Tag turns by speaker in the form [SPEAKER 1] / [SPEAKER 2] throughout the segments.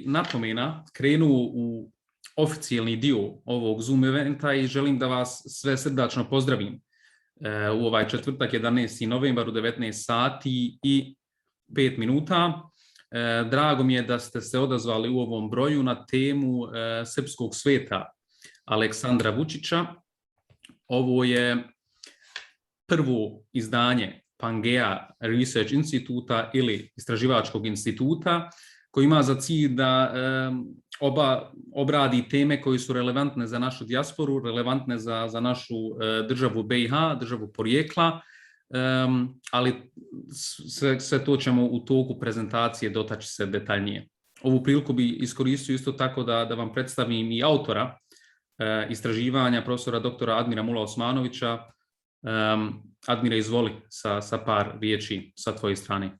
[SPEAKER 1] napomena krenuo u oficijalni dio ovog Zoom eventa i želim da vas sve srdačno pozdravim u ovaj četvrtak 11. novembar u 19 sati i 5 minuta. Drago mi je da ste se odazvali u ovom broju na temu srpskog sveta Aleksandra Vučića. Ovo je prvo izdanje Pangea Research Instituta ili Istraživačkog instituta koji ima za cilj da obradi teme koje su relevantne za našu dijasporu, relevantne za našu državu BiH, državu porijekla, ali sve to ćemo u toku prezentacije dotaći se detaljnije. Ovu priliku bi iskoristio isto tako da vam predstavim i autora istraživanja, profesora doktora Admira Mula Osmanovića. Admire, izvoli sa par riječi sa tvoje strane.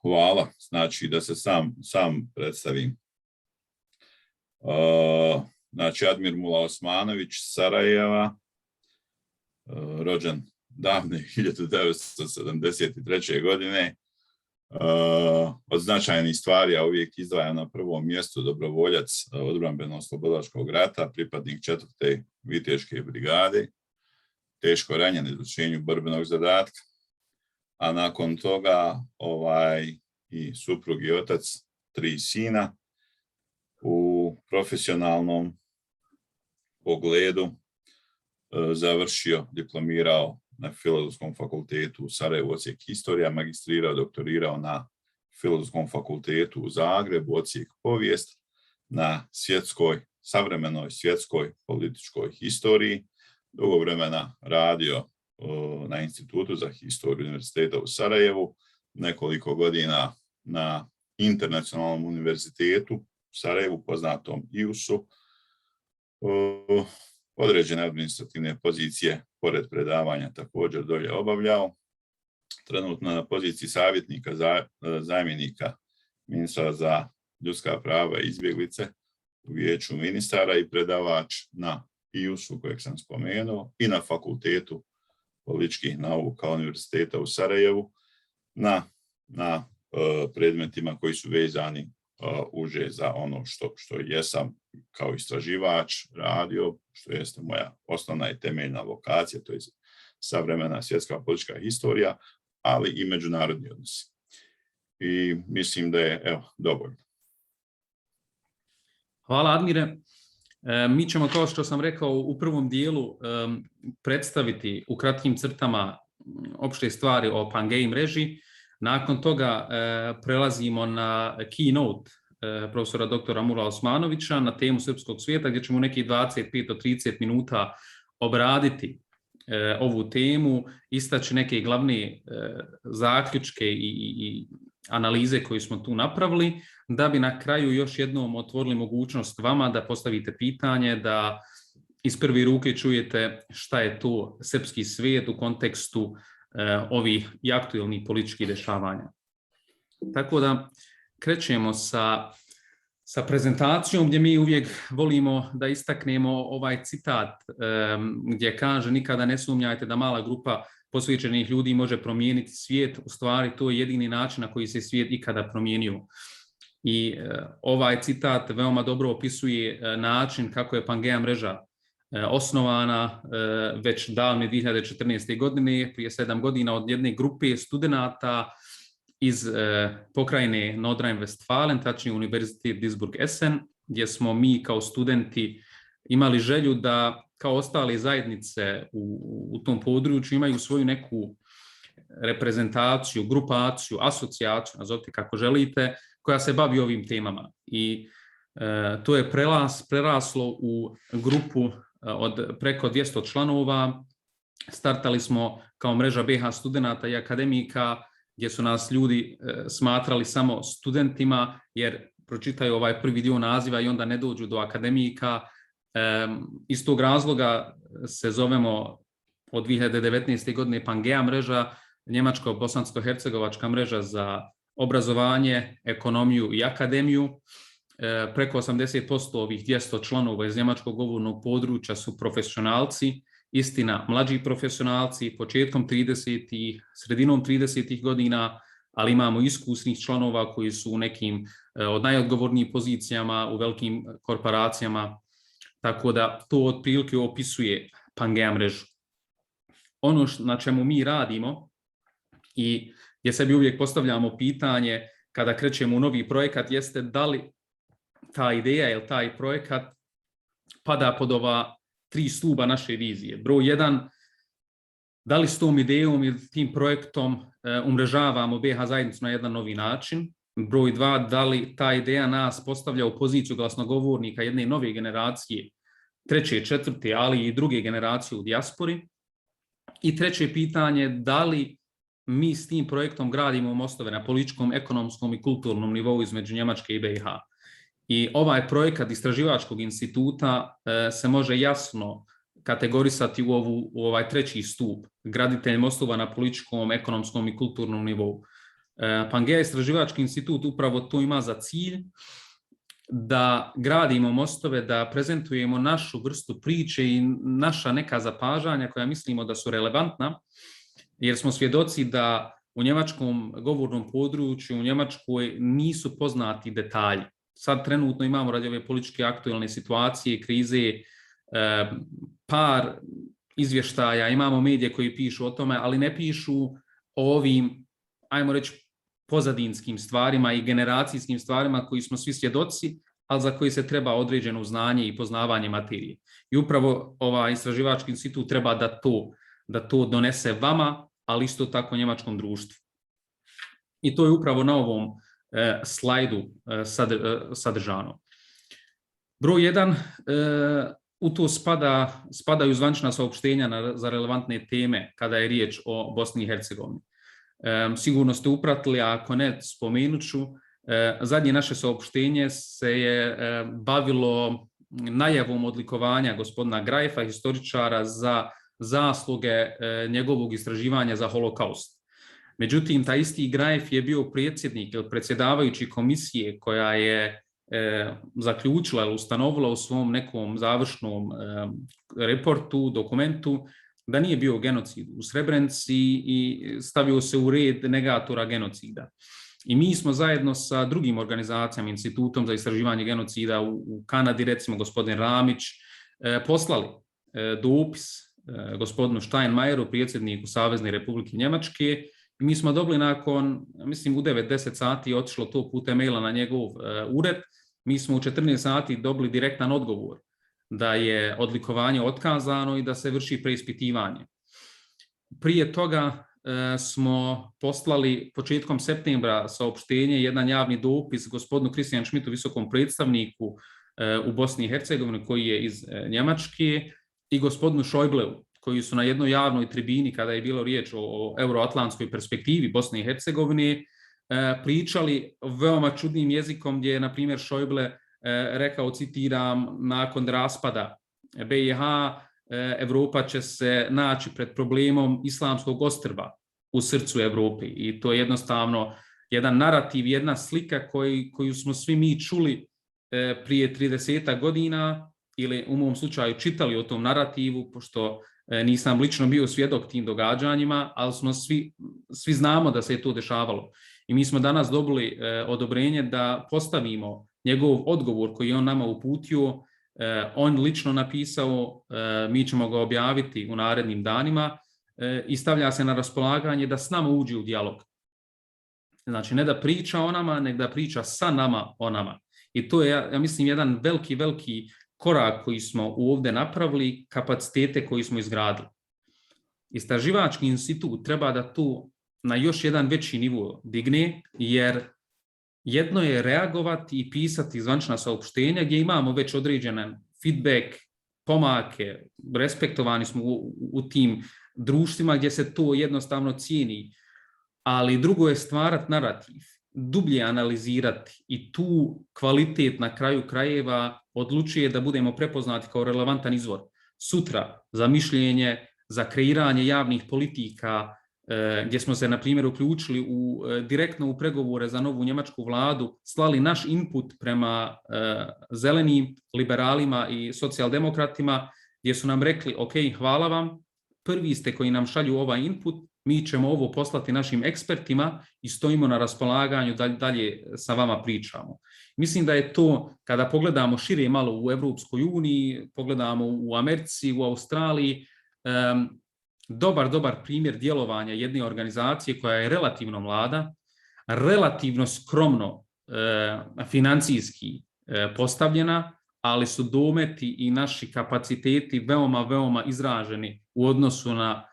[SPEAKER 2] Hvala, znači da se sam predstavim. Znači Admir Mula Osmanović, Sarajeva, rođen davne 1973. godine. Od značajnih stvari, ja uvijek izdvajam na prvom mjestu dobrovoljac odbrambeno-slobodačkog rata, pripadnik 4. viteške brigade, teško ranjen u izvršenju borbenog zadatka, a nakon toga i suprug i otac 3 sina. U profesionalnom pogledu završio, diplomirao na Filozofskom fakultetu u Sarajevu, odsjek historija, magistrirao, doktorirao na Filozofskom fakultetu u Zagrebu, odsjek povijest, na savremenoj svjetskoj političkoj historiji. Dugo vremena radio na Institutu za historiju Univerziteta u Sarajevu, nekoliko godina na Internacionalnom univerzitetu u Sarajevu, poznatom IUS-u, određene administrativne pozicije pored predavanja također dolje obavljao. Trenutno na poziciji savjetnika zamjenika ministra za ljudska prava i izbjeglice u vijeću ministara i predavač na IUS-u kojeg sam spomenuo i na Fakultetu političkih nauka Univerziteta u Sarajevu na predmetima koji su vezani uže za ono što jesam kao istraživač radio, što jeste moja osnovna i temeljna vokacija, to je savremena svjetska politička historija, ali i međunarodni odnosi. I mislim da je dovoljno.
[SPEAKER 1] Hvala, Admire. Mi ćemo, kao što sam rekao u prvom dijelu, predstaviti u kratkim crtama opšte stvari o Pangei mreži. Nakon toga prelazimo na keynote profesora doktora Mula Osmanovića na temu srpskog svijeta, gdje ćemo nekih 25 do 30 minuta obraditi ovu temu, istaći neke glavne zaključke i analize koje smo tu napravili, da bi na kraju još jednom otvorili mogućnost vama da postavite pitanje, da iz prve ruke čujete šta je to srpski svijet u kontekstu ovih i aktualnih političkih dešavanja. Tako da krećemo sa prezentacijom gdje mi uvijek volimo da istaknemo ovaj citat gdje kaže: nikada ne sumnjajte da mala grupa posvećenih ljudi može promijeniti svijet. U stvari to je jedini način na koji se svijet ikada promijenio. I ovaj citat veoma dobro opisuje način kako je Pangea mreža osnovana već davne 2014. godine, prije 7 godina, od jedne grupe studenata iz pokrajine Nordrhein-Westfalen, tačnije Univerzitet Duisburg-Essen, gdje smo mi kao studenti imali želju da kao ostale zajednice u tom području imaju svoju neku reprezentaciju, grupaciju, asocijaciju, nazovite kako želite, koja se bavi ovim temama. I to je preraslo u grupu od preko 200 članova. Startali smo kao mreža BiH studenata i akademika, gdje su nas ljudi smatrali samo studentima, jer pročitaju ovaj prvi dio naziva i onda ne dođu do akademika. Iz tog razloga se zovemo od 2019. godine Pangea mreža, Njemačko-bosansko-hercegovačka mreža za obrazovanje, ekonomiju i akademiju. Preko 80% ovih 200 članova iz njemačkog govornog područja su profesionalci, istina mlađi profesionalci, početkom 30-ih, sredinom 30-ih godina, ali imamo iskusnih članova koji su u nekim od najodgovornijih pozicijama u velikim korporacijama, tako da to otprilike opisuje Pangea mrežu. Ono na čemu mi radimo i gdje sebi uvijek postavljamo pitanje kada krećemo u novi projekat jeste da li ta ideja ili taj projekat pada pod ova 3 stuba naše vizije. Broj 1, da li s tom idejom i tim projektom umrežavamo BiH zajednicu na jedan novi način. Broj 2, da li ta ideja nas postavlja u poziciju glasnogovornika jedne nove generacije, 3., 4., ali i druge generacije u dijaspori. I treće pitanje, da li mi s tim projektom gradimo mostove na političkom, ekonomskom i kulturnom nivou između Njemačke i BiH. I ovaj projekat Istraživačkog instituta se može jasno kategorisati u ovaj 3. stup, graditelj mostova na političkom, ekonomskom i kulturnom nivou. Pangea Istraživački institut upravo to ima za cilj, da gradimo mostove, da prezentujemo našu vrstu priče i naša neka zapažanja koja mislimo da su relevantna, jer smo svjedoci da u njemačkom govornom području, u Njemačkoj nisu poznati detalji. Sad trenutno imamo radi ove političke aktualne situacije, krize, par izvještaja, imamo medije koji pišu o tome, ali ne pišu o ovim, ajmo reći, pozadinskim stvarima i generacijskim stvarima koji smo svi svjedoci, ali za koji se treba određeno znanje i poznavanje materije. I upravo ovaj Istraživački institut treba da to donese vama, ali isto tako njemačkom društvu. I to je upravo na ovom slajdu sadržano. Broj 1, u to spadaju zvanična saopštenja za relevantne teme kada je riječ o Bosni i Hercegovini. Sigurno ste upratili, a ako ne, spomenut ću. Zadnje naše saopštenje se je bavilo najavom odlikovanja gospodina Grajfa, historičara, za zasluge njegovog istraživanja za holokaust. Međutim, taj isti Grajf je bio predsjednik ili predsjedavajući komisije koja je zaključila ili ustanovila u svom nekom završnom reportu, dokumentu, da nije bio genocid u Srebrenici i stavio se u red negatora genocida. I mi smo zajedno sa drugim organizacijama, Institutom za istraživanje genocida u Kanadi, recimo gospodin Ramić, poslali dopis gospodinu Steinmeieru, predsjedniku Savezne Republike Njemačke. I mi smo dobili nakon, mislim, u 9-10 sati otišlo to putem maila na njegov ured. Mi smo u 14 sati dobili direktan odgovor da je odlikovanje otkazano i da se vrši preispitivanje. Prije toga smo poslali početkom septembra saopštenje, jedan javni dopis gospodinu Christian Schmidtu, visokom predstavniku u Bosni i Hercegovini koji je iz Njemačke, i gospodinu Schäubleu, koji su na jednoj javnoj tribini, kada je bilo riječ o euroatlantskoj perspektivi Bosne i Hercegovine, pričali veoma čudnim jezikom, gdje je, na primjer, Schäuble rekao, citiram, nakon raspada BiH, Evropa će se naći pred problemom islamskog ostrva u srcu Evrope. I to je jednostavno jedan narativ, jedna slika koju smo svi mi čuli prije 30 godina, ili u mom slučaju čitali o tom narativu, pošto nisam lično bio svjedok tim događanjima, ali smo svi znamo da se je to dešavalo. I mi smo danas dobili odobrenje da postavimo njegov odgovor koji je on nama uputio, on lično napisao, mi ćemo ga objaviti u narednim danima i stavlja se na raspolaganje da s nama uđe u dijalog. Znači, ne da priča o nama, nego da priča sa nama o nama. I to je, ja mislim, jedan veliki korak koji smo ovdje napravili, kapacitete koji smo izgradili. Istraživački institut treba da to na još jedan veći nivo digne, jer jedno je reagovati i pisati zvanična saopštenja gdje imamo već određen feedback, pomake, respektovani smo u tim društvima gdje se to jednostavno cijeni, ali drugo je stvarati narativ, dublje analizirati i tu kvalitet na kraju krajeva odlučuje da budemo prepoznati kao relevantan izvor sutra za mišljenje, za kreiranje javnih politika, gdje smo se, na primjer, uključili direktno u pregovore za novu njemačku vladu, slali naš input prema zelenim, liberalima i socijaldemokratima, gdje su nam rekli, ok, hvala vam, prvi ste koji nam šalju ovaj input, mi ćemo ovo poslati našim ekspertima i stojimo na raspolaganju da dalje sa vama pričamo. Mislim da je to, kada pogledamo šire malo u Evropskoj uniji, pogledamo u Americi, u Australiji, dobar primjer djelovanja jedne organizacije koja je relativno mlada, relativno skromno financijski postavljena, ali su dometi i naši kapaciteti veoma izraženi u odnosu na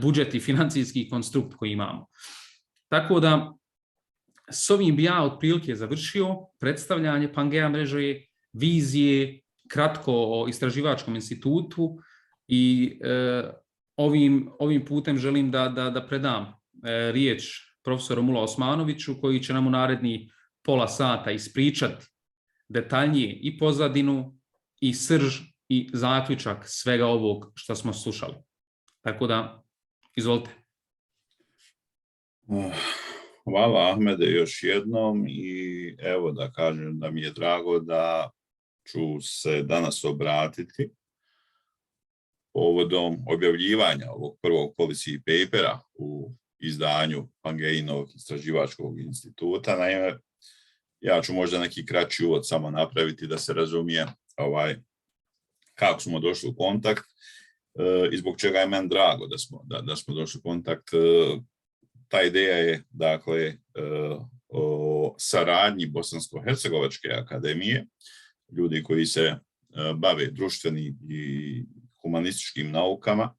[SPEAKER 1] budžet i financijski konstrukt koji imamo. Tako da, s ovim bi ja otprilike završio predstavljanje Pangea mreže, vizije, kratko o istraživačkom institutu i ovim putem želim da predam riječ profesoru Mula Osmanoviću, koji će nam u naredni pola sata ispričati detaljnije i pozadinu i srž i zaključak svega ovog što smo slušali. Tako da, izvolite.
[SPEAKER 2] Hvala Ahmede još jednom i evo da kažem da mi je drago da ću se danas obratiti povodom objavljivanja ovog prvog policy papera u izdanju Pangeinovog istraživačkog instituta. Naime, ja ću možda neki kraći uvod samo napraviti da se razumije kako smo došli u kontakt i zbog čega je meni drago da smo došli u kontakt. Ta ideja je, dakle, o saradnji Bosansko-hercegovačke akademije, ljudi koji se bave društvenim i humanističkim naukama,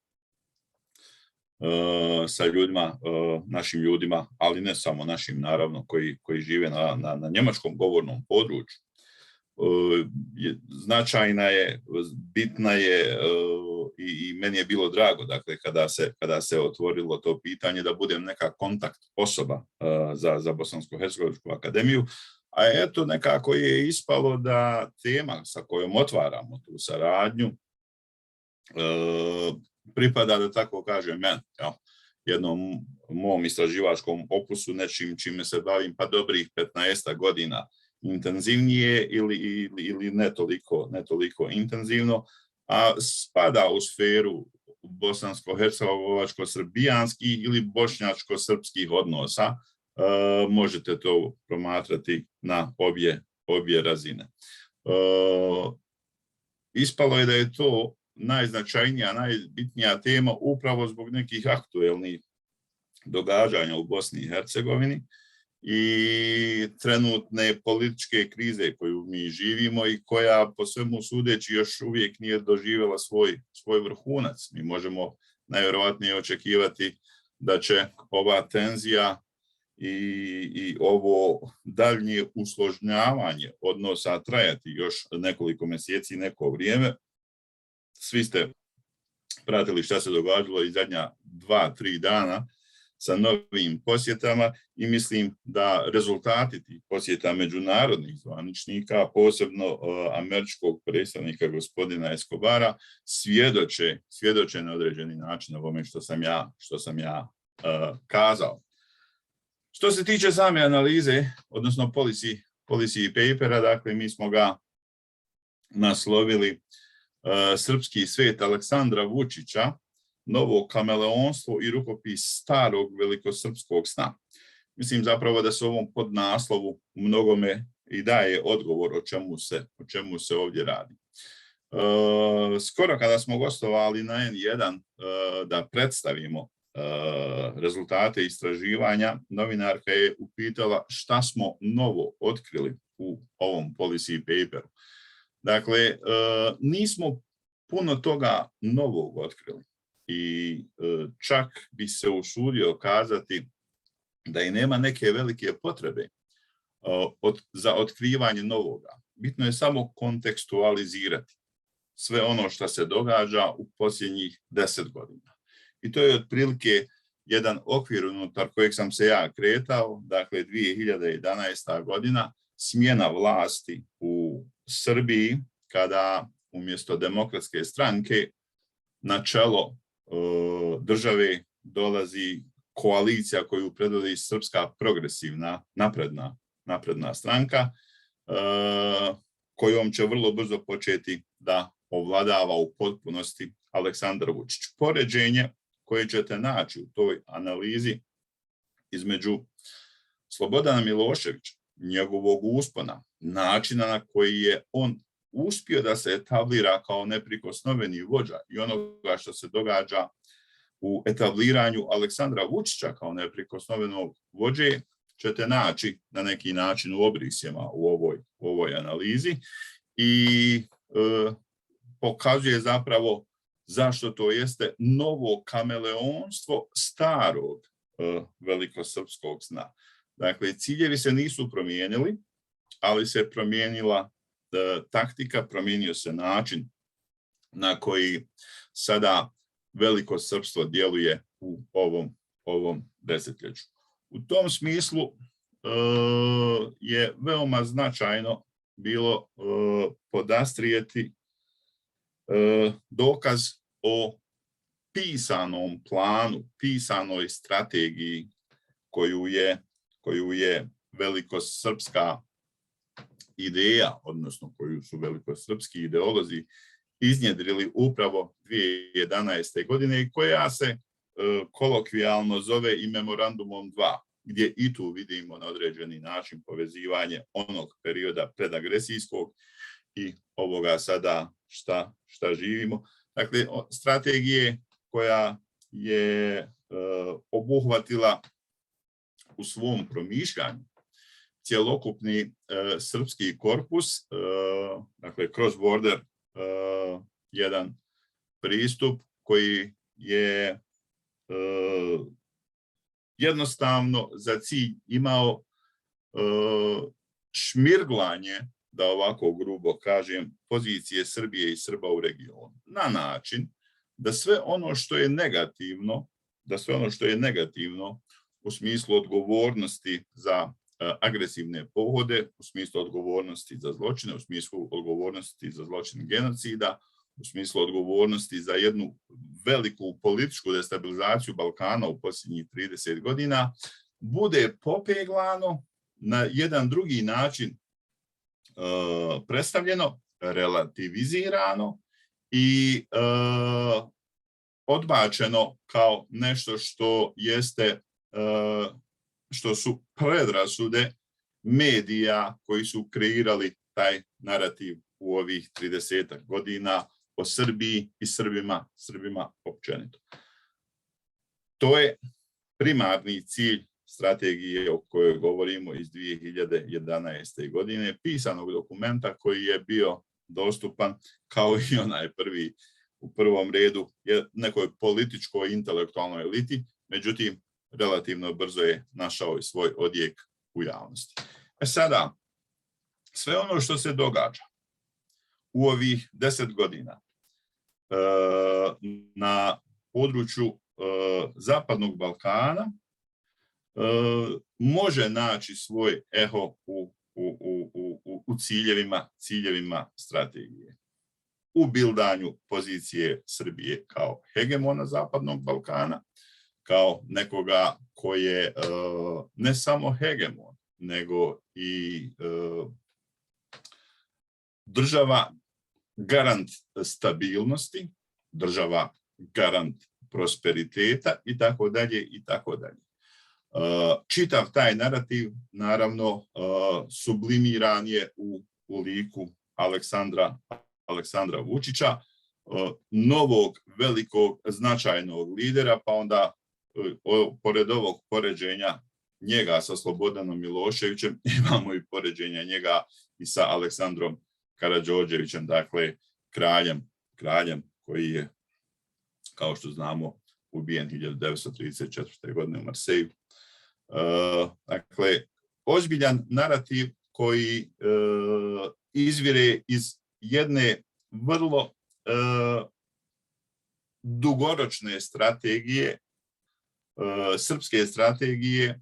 [SPEAKER 2] sa ljudima, našim ljudima, ali ne samo našim, naravno, koji žive na njemačkom govornom području. Značajna je, bitna je i meni je bilo drago, dakle, kada se otvorilo to pitanje da budem neka kontakt osoba za Bosansko-hercegovačku akademiju, a eto nekako je ispalo da tema sa kojom otvaramo tu saradnju pripada, da tako kažem, meni, jednom mom istraživačkom opusu, nečim čime se bavim pa dobrih 15 godina intenzivnije ili ne toliko intenzivno, a spada u sferu bosansko-hercegovačko-srbijanskih ili bošnjačko-srpskih odnosa. Možete to promatrati na obje razine. Ispalo je da je to najznačajnija, najbitnija tema upravo zbog nekih aktuelnih događanja u Bosni i Hercegovini i trenutne političke krize koju mi živimo i koja po svemu sudeći još uvijek nije doživjela svoj vrhunac. Mi možemo najvjerojatnije očekivati da će ova tenzija i ovo daljnje usložnjavanje odnosa trajati još nekoliko mjeseci, neko vrijeme. Svi ste pratili šta se događalo i zadnja 2-3 dana sa novim posjetama i mislim da rezultati tih posjeta međunarodnih zvaničnika, posebno američkog predstavnika gospodina Escobara, svjedoče na određeni način ovome što sam ja kazao. Što se tiče same analize, odnosno policy papera, dakle mi smo ga naslovili Srpski svet Aleksandra Vučića, novo kameleonstvo i rukopis starog velikosrpskog sna. Mislim zapravo da se ovom podnaslovu u mnogome i daje odgovor o čemu se ovdje radi. Skoro kada smo gostovali na N1 da predstavimo rezultate istraživanja, novinarka je upitala šta smo novo otkrili u ovom policy paperu. Dakle, nismo puno toga novog otkrili i čak bi se usudio kazati da i nema neke velike potrebe za otkrivanje novoga. Bitno je samo kontekstualizirati sve ono što se događa u posljednjih 10 godina. I to je otprilike jedan okvir unutar kojeg sam se ja kretao, dakle 2011. godina, smjena vlasti u Srbiji, kada umjesto Demokratske stranke na čelo države dolazi koalicija koju predvodi Srpska progresivna napredna stranka, kojom će vrlo brzo početi da ovladava u potpunosti Aleksandar Vučić. Poređenje koje ćete naći u toj analizi između Slobodana Miloševića, njegovog uspona, načina na koji je on uspio da se etablira kao neprikosnoveni vođa i onoga što se događa u etabliranju Aleksandra Vučića kao neprikosnovenog vođe, ćete naći na neki način u obrisima u ovoj analizi i pokazuje zapravo zašto to jeste novo kameleonstvo starog velikosrpskog sna. Dakle, ciljevi se nisu promijenili, ali se promijenila taktika, promijenio se način na koji sada veliko srpstvo djeluje u ovom desetljeću. U tom smislu je veoma značajno bilo podastrijeti dokaz o pisanom planu, pisanoj strategiji koju je velikosrpska ideja, odnosno koju su velikosrpski ideolozi iznjedrili upravo 2011. godine i koja se kolokvijalno zove i memorandumom 2, gdje i tu vidimo na određeni način povezivanje onog perioda predagresijskog i ovoga sada šta živimo. Dakle, strategije koja je obuhvatila u svom promišljanju cjelokupni srpski korpus, dakle cross border jedan pristup koji je jednostavno za cilj imao šmirglanje, da ovako grubo kažem, pozicije Srbije i Srba u regionu. Na način da sve ono što je negativno u smislu odgovornosti za agresivne pohode, u smislu odgovornosti za zločine, u smislu odgovornosti za zločin genocida, u smislu odgovornosti za jednu veliku političku destabilizaciju Balkana u posljednjih 30 godina, bude popeglano na jedan drugi način predstavljeno, relativizirano i odbačeno kao nešto što su predrasude medija koji su kreirali taj narativ u ovih 30 godina o Srbiji i Srbima općenito. To je primarni cilj strategije o kojoj govorimo iz 2011. godine, pisanog dokumenta koji je bio dostupan kao i onaj prvi u prvom redu nekoj političkoj intelektualnoj eliti, međutim relativno brzo je našao i svoj odjek u javnosti. Sada, sve ono što se događa u ovih 10 godina na području Zapadnog Balkana može naći svoj eho u ciljevima strategije. U bildanju pozicije Srbije kao hegemona Zapadnog Balkana, kao nekoga koji je ne samo hegemon, nego i država garant stabilnosti, država garant prosperiteta i tako dalje i tako dalje. Čitav taj narativ, naravno, sublimiran je u liku Aleksandra Vučića, novog, velikog, značajnog lidera, pa onda pored ovog poređenja njega sa Slobodanom Miloševićem imamo i poređenja njega i sa Aleksandrom Karađorđevićem, dakle kraljem koji je, kao što znamo, ubijen 1934. godine u Marseju. Dakle, ozbiljan narativ koji izvire iz jedne vrlo dugoročne strategije, srpske strategije,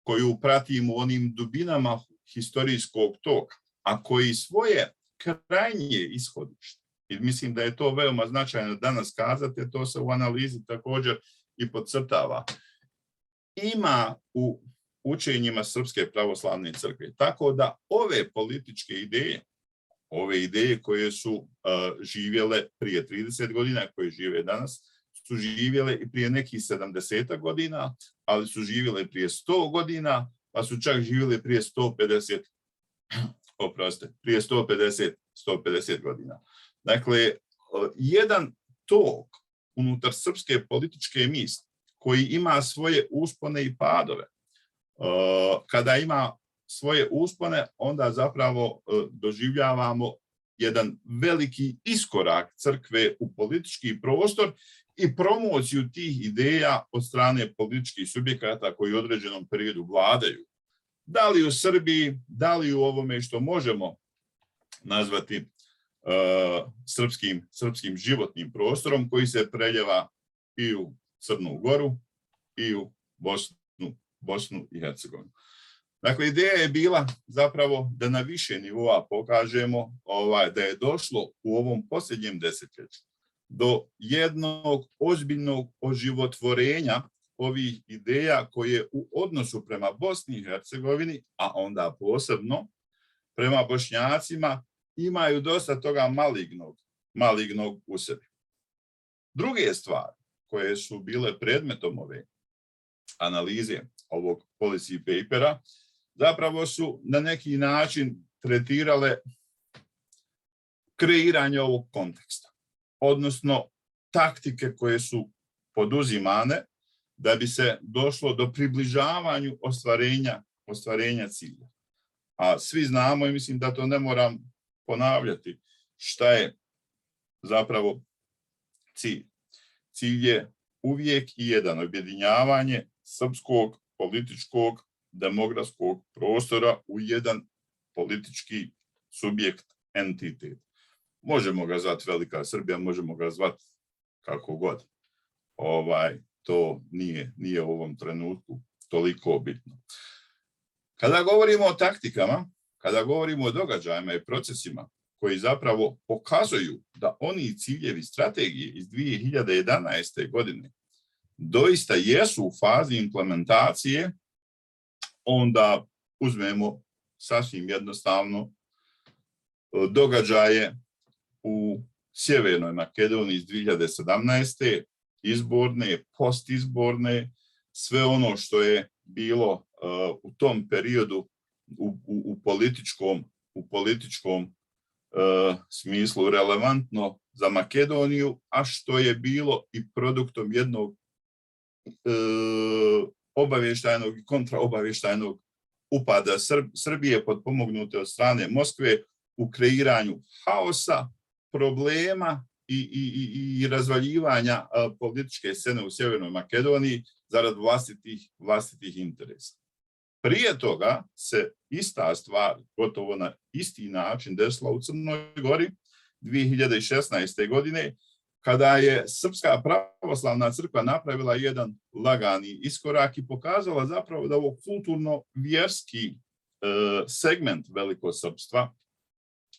[SPEAKER 2] koju pratimo u onim dubinama historijskog toka, a koji svoje krajnje ishodište, i mislim da je to veoma značajno danas kazati, to se u analizi također i podcrtava, ima u učenjima Srpske pravoslavne crkve. Tako da ove političke ideje, ove ideje koje su živjele prije 30 godina, koje žive danas, su živjele i prije nekih 70 godina, ali su živjele prije 100 godina, pa su čak živjeli prije 150, prije 150 godina. Dakle, jedan tok unutar srpske političke misli koji ima svoje uspone i padove. Kada ima svoje uspone, onda zapravo doživljavamo jedan veliki iskorak crkve u politički prostor i promociju tih ideja od strane političkih subjekata koji u određenom periodu vladaju. Da li u Srbiji, da li u ovome što možemo nazvati srpskim životnim prostorom koji se preljeva i u Crnu Goru i u Bosnu i Hercegovinu. Dakle, ideja je bila zapravo da na više nivoa pokažemo da je došlo u ovom posljednjem desetljeću do jednog ozbiljnog oživotvorenja ovih ideja koje u odnosu prema Bosni i Hercegovini, a onda posebno prema Bošnjacima, imaju dosta toga malignog u sebi. Druge stvari koje su bile predmetom ove analize ovog policy papera zapravo su na neki način tretirale kreiranje ovog konteksta, odnosno taktike koje su poduzimane da bi se došlo do približavanju ostvarenja cilja. A svi znamo i mislim da to ne moram ponavljati šta je zapravo cilj. Cilj je uvijek i jedan objedinjavanje srpskog političkog demografskog prostora u jedan politički subjekt, entitet. Možemo ga zvati Velika Srbija, možemo ga zvati kako god. To nije u ovom trenutku toliko bitno. Kada govorimo o taktikama, kada govorimo o događajima i procesima koji zapravo pokazuju da oni ciljevi strategije iz 2011. godine doista jesu u fazi implementacije, onda uzmemo sasvim jednostavno događaje u Sjevernoj Makedoniji iz 2017. izborne, postizborne, sve ono što je bilo u tom periodu u političkom smislu relevantno za Makedoniju, a što je bilo i produktom jednog obavještajnog i kontraobavještajnog upada Srbije potpomognute od strane Moskve u kreiranju haosa, problema i razvaljivanja političke scene u Sjevernoj Makedoniji zarad vlastitih interesa. Prije toga se ista stvar, gotovo na isti način, desila u Crnoj Gori 2016. godine, kada je Srpska pravoslavna crkva napravila jedan lagani iskorak i pokazala zapravo da ovo kulturno-vjerski segment velikosrpstva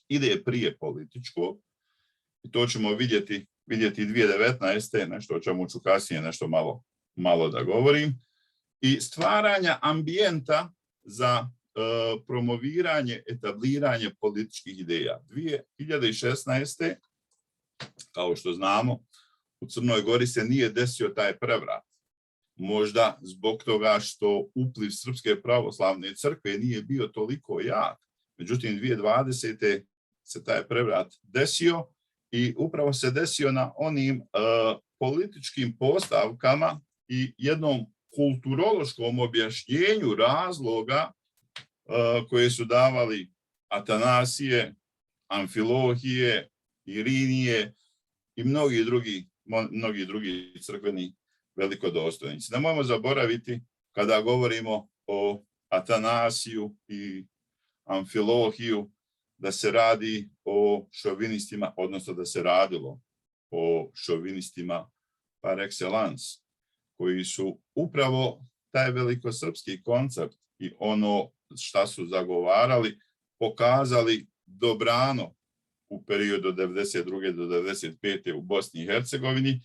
[SPEAKER 2] ide prije političkog. I to ćemo vidjeti 2019. nešto o čemu ću kasnije nešto malo da govorim. I stvaranja ambijenta za promoviranje, etabliranje političkih ideja. 2016. kao što znamo, u Crnoj Gori se nije desio taj prevrat. Možda zbog toga što upliv Srpske pravoslavne crkve nije bio toliko jak. Međutim, 2020. se taj prevrat desio i upravo se desio na onim političkim postavkama i jednom kulturološkom objašnjenju razloga koje su davali Atanasije, Amfilohije, Irinije i mnogi drugi crkveni velikodostojnici. Nemojmo zaboraviti kada govorimo o Atanasiju i Amfilohiju da se radi o šovinistima, odnosno da se radilo o šovinistima par excellence, koji su upravo taj velikosrpski koncept i ono šta su zagovarali pokazali dobrano u periodu od 1992. do 1995. u Bosni i Hercegovini,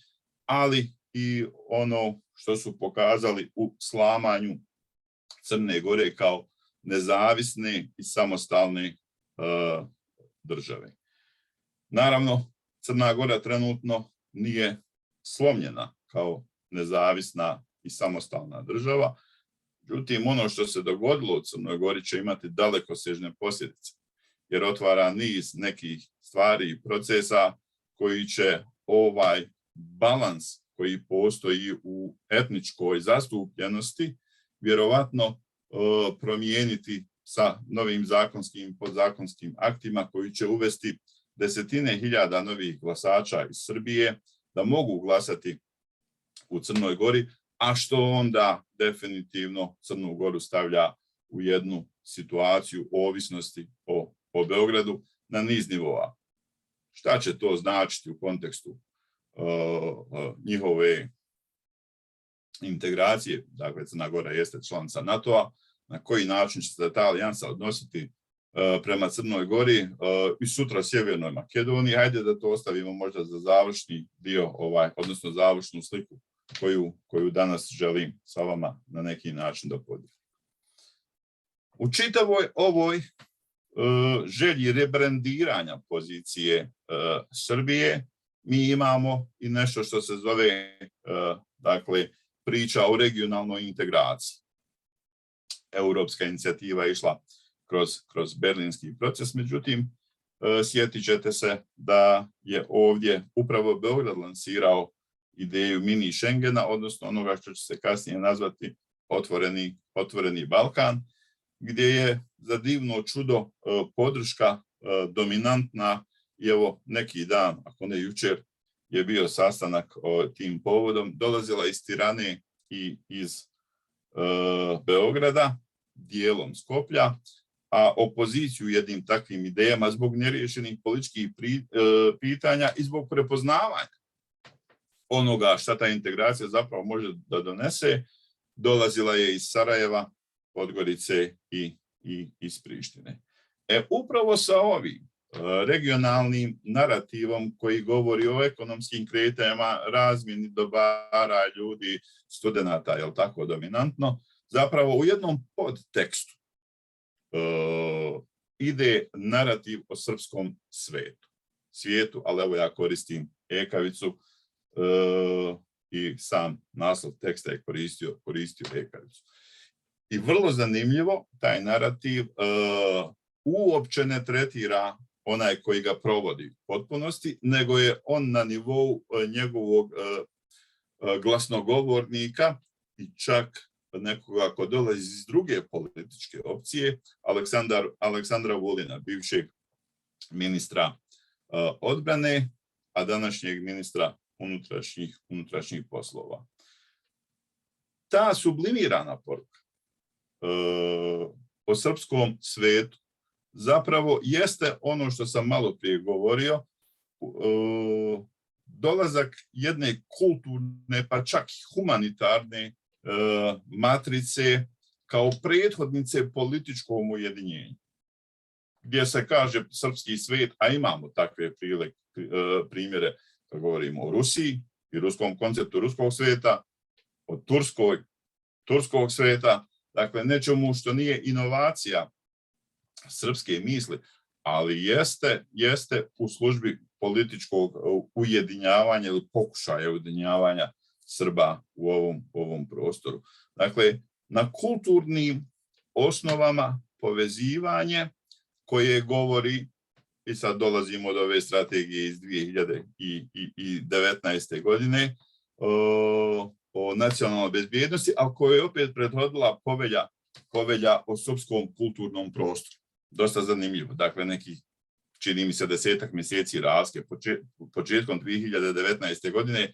[SPEAKER 2] ali i ono što su pokazali u slamanju Crne Gore kao nezavisne i samostalne države. Naravno, Crna Gora trenutno nije slomljena kao nezavisna i samostalna država. Međutim, ono što se dogodilo u Crnoj Gori će imati dalekosežne posljedice, jer otvara niz nekih stvari i procesa koji će ovaj balans koji postoji u etničkoj zastupljenosti vjerovatno promijeniti sa novim zakonskim i podzakonskim aktima koji će uvesti desetine hiljada novih glasača iz Srbije da mogu glasati u Crnoj Gori, a što onda definitivno Crnu Goru stavlja u jednu situaciju ovisnosti o Beogradu na niz nivoa. Šta će to značiti u kontekstu njihove integracije? Dakle, Crna Gora jeste članica NATO-a, na koji način će se ta alijansa odnositi prema Crnoj Gori i sutra Sjevernoj Makedoniji. Hajde da to ostavimo možda za završni dio, odnosno završnu sliku koju danas želim sa vama na neki način da podijelim. U čitavoj ovoj želji rebrandiranja pozicije Srbije mi imamo i nešto što se zove priča o regionalnoj integraciji. Europska inicijativa je išla kroz berlinski proces, međutim, sjetit ćete se da je ovdje upravo Beograd lansirao ideju mini Schengena, odnosno onoga što će se kasnije nazvati otvoreni Balkan, gdje je za divno čudo podrška dominantna i evo neki dan, ako ne jučer, je bio sastanak tim povodom, dolazila iz Tirane i iz Beograda, dijelom Skoplja, a opoziciju jednim takvim idejama zbog neriješenih političkih pitanja i zbog prepoznavanja onoga šta ta integracija zapravo može da donese, dolazila je iz Sarajeva, Podgorice i iz Prištine. Upravo sa ovim regionalnim narativom koji govori o ekonomskim kretanjima, razmjeni dobara, ljudi, studenata, je li tako dominantno, zapravo u jednom podtekstu ide narativ o srpskom svijetu, ali evo ja koristim ekavicu i sam naslov teksta je koristio ekavicu. I vrlo zanimljivo, taj narativ uopće ne tretira onaj koji ga provodi u potpunosti, nego je on na nivou njegovog glasnogovornika i čak nekoga ko dolazi iz druge političke opcije, Aleksandra Vulina, bivšeg ministra odbrane, a današnjeg ministra unutrašnjih poslova. Ta sublimirana poruka o srpskom svetu zapravo jeste ono što sam malo prije govorio, dolazak jedne kulturne pa čak i humanitarne matrice kao prethodnice političkom ujedinjenju, gdje se kaže srpski svet, a imamo takve primjere kad govorimo o Rusiji i ruskom konceptu ruskog sveta, o turskog sveta, dakle nečemu što nije inovacija srpske misli, ali jeste u službi političkog ujedinjavanja ili pokušaja ujedinjavanja Srba u ovom prostoru. Dakle, na kulturnim osnovama povezivanje koje govori, i sad dolazimo do ove strategije iz 2019. godine, o nacionalnoj bezbjednosti, a koja je opet prethodila povelja o srpskom kulturnom prostoru. Dosta zanimljivo. Dakle, nekih, čini mi se, 10 mjeseci razlike, početkom 2019. godine,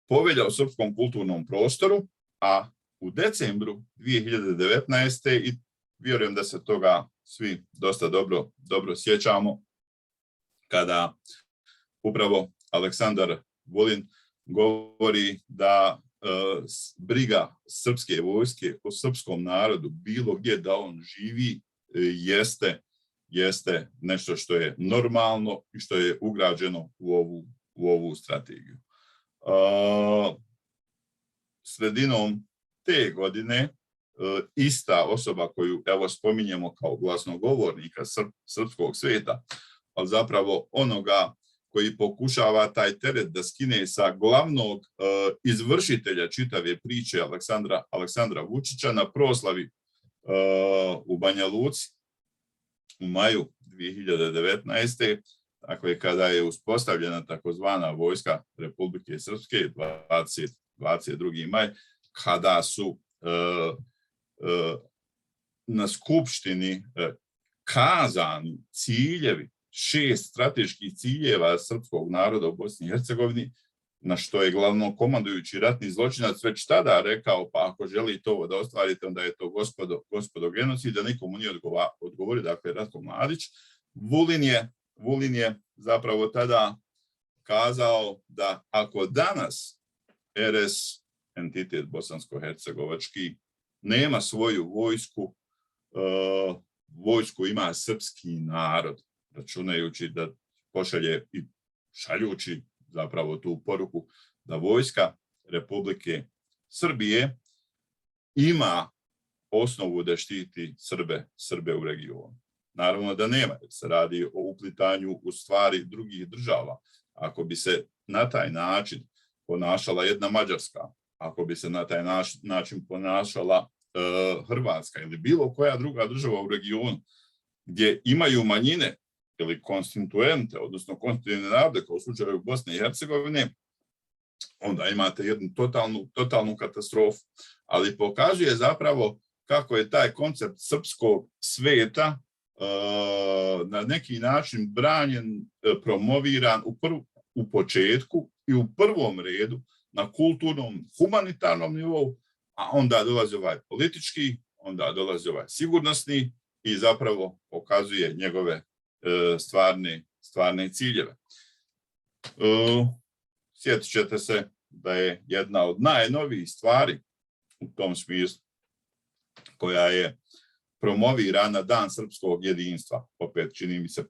[SPEAKER 2] povelja o srpskom kulturnom prostoru, a u decembru 2019. i vjerujem da se toga svi dosta dobro sjećamo, kada upravo Aleksandar Vulin govori da briga srpske vojske o srpskom narodu bilo gdje da on živi jeste nešto što je normalno i što je ugrađeno u ovu strategiju. Sredinom te godine ista osoba koju evo spominjemo kao glasnogovornika srpskog sveta, ali zapravo onoga koji pokušava taj teret da skine sa glavnog izvršitelja čitave priče Aleksandra Vučića na proslavi u Banja Luci u maju 2019. Dakle, kada je uspostavljena takozvana vojska Republike Srpske 22. maj, kada su na skupštini kazani ciljevi, 6 strateških ciljeva srpskog naroda u Bosni i Hercegovini, na što je glavnokomandujući ratni zločinac već tada rekao, pa ako želi to da ostvarite, onda je to gospodo genocid, da nikomu nije odgovorio, dakle Ratko Mladić. Vulin je zapravo tada kazao da ako danas RS, entitet bosansko-hercegovački, nema svoju vojsku, vojsku ima srpski narod, računajući da pošalje i šaljući zapravo tu poruku da vojska Republike Srbije ima osnovu da štiti Srbe u regionu. Naravno da nema, jer se radi o uplitanju u stvari drugih država. Ako bi se na taj način ponašala jedna Mađarska, ako bi se na taj način ponašala Hrvatska ili bilo koja druga država u regionu gdje imaju manjine ili konstituente, odnosno konstitutivne narode, kao u slučaju Bosne i Hercegovine, onda imate jednu totalnu katastrofu. Ali pokazuje zapravo kako je taj koncept srpskog sveta na neki način branjen, promoviran u početku i u prvom redu na kulturnom, humanitarnom nivou, a onda dolazi ovaj politički, onda dolazi ovaj sigurnosni i zapravo pokazuje njegove stvarne ciljeve. Sjetit ćete se da je jedna od najnovijih stvari u tom smislu koja je promovirana Dan srpskog jedinstva, opet čini mi se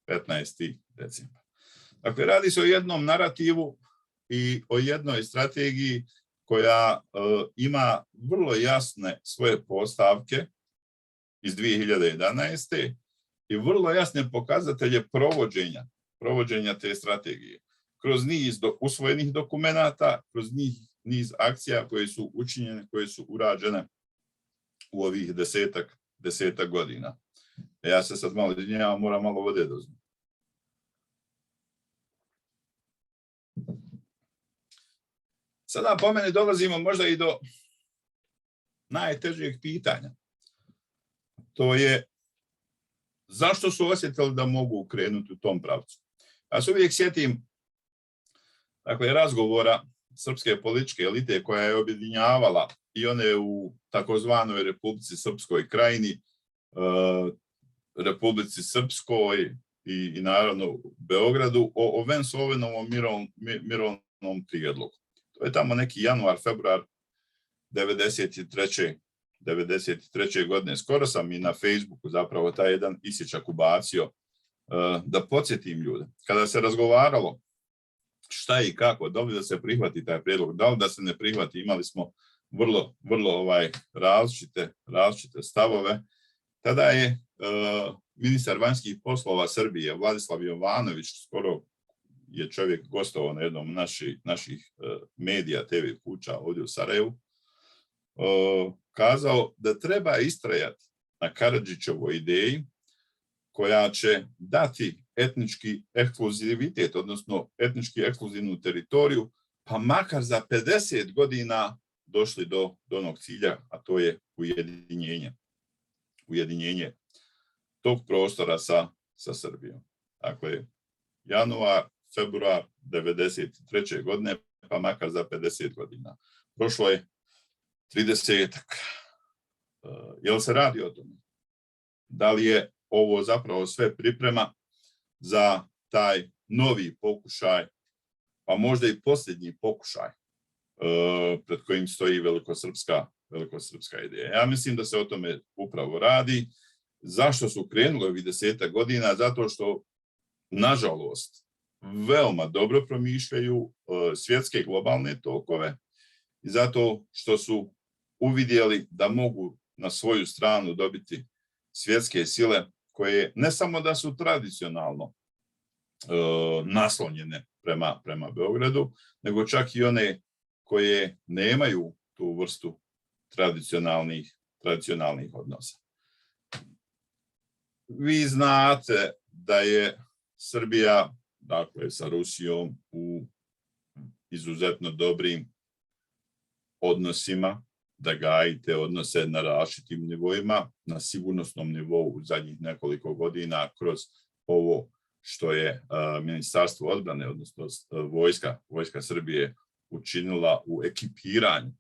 [SPEAKER 2] 15. decembar. Dakle, radi se o jednom narativu i o jednoj strategiji koja ima vrlo jasne svoje postavke iz 2011. i vrlo jasne pokazatelje provođenja te strategije. Kroz niz usvojenih dokumenata, kroz niz akcija koje su učinjene, koje su urađene u ovih desetak godina. Ja se sad malo izvinjavam, moram malo vode dozvati. Sada po meni dolazimo možda i do najtežijeg pitanja. To je zašto su osjetili da mogu krenuti u tom pravcu. Ja se uvijek sjetim razgovora srpske političke elite koja je objedinjavala i one u takozvanoj Republici Srpskoj Krajini, Republici Srpskoj i naravno u Beogradu o Vensovenovom mirovnom prijedlogu. To je tamo neki januar, februar 93. godine. Skoro sam i na Facebooku zapravo taj jedan isječak ubacio da podsjetim ljude. Kada se razgovaralo šta i kako, da li da se prihvati taj prijedlog, da li da se ne prihvati, imali smo vrlo različite stavove. Tada je ministar vanjskih poslova Srbije, Vladislav Jovanović, skoro je čovjek gostovao na jednom naših medija, TV kuća ovdje u Sarajevu, kazao da treba istrajati na Karadžićevoj ideji koja će dati etnički ekskluzivitet, odnosno etnički ekskluzivnu teritoriju, pa makar za 50 godina došli do onog cilja, a to je ujedinjenje tog prostora sa Srbijom. Dakle, januar, februar 93. godine, pa makar za 50 godina. Prošlo je 30-ak. Jel se radi o tome? Da li je ovo zapravo sve priprema za taj novi pokušaj, pa možda i posljednji pokušaj pred kojim stoji velikosrpska ideja? Ja mislim da se o tome upravo radi. Zašto su krenuli ovih 10 godina? Zato što, nažalost, veoma dobro promišljaju svjetske globalne tokove i zato što su uvidjeli da mogu na svoju stranu dobiti svjetske sile koje ne samo da su tradicionalno naslonjene prema Beogradu, nego čak i one koje nemaju tu vrstu tradicionalnih odnosa. Vi znate da je Srbija, dakle, sa Rusijom u izuzetno dobrim odnosima, da gaji te odnose na različitim nivoima, na sigurnosnom nivou u zadnjih nekoliko godina kroz ovo što je Ministarstvo odbrane, odnosno vojska Srbije učinila u ekipiranju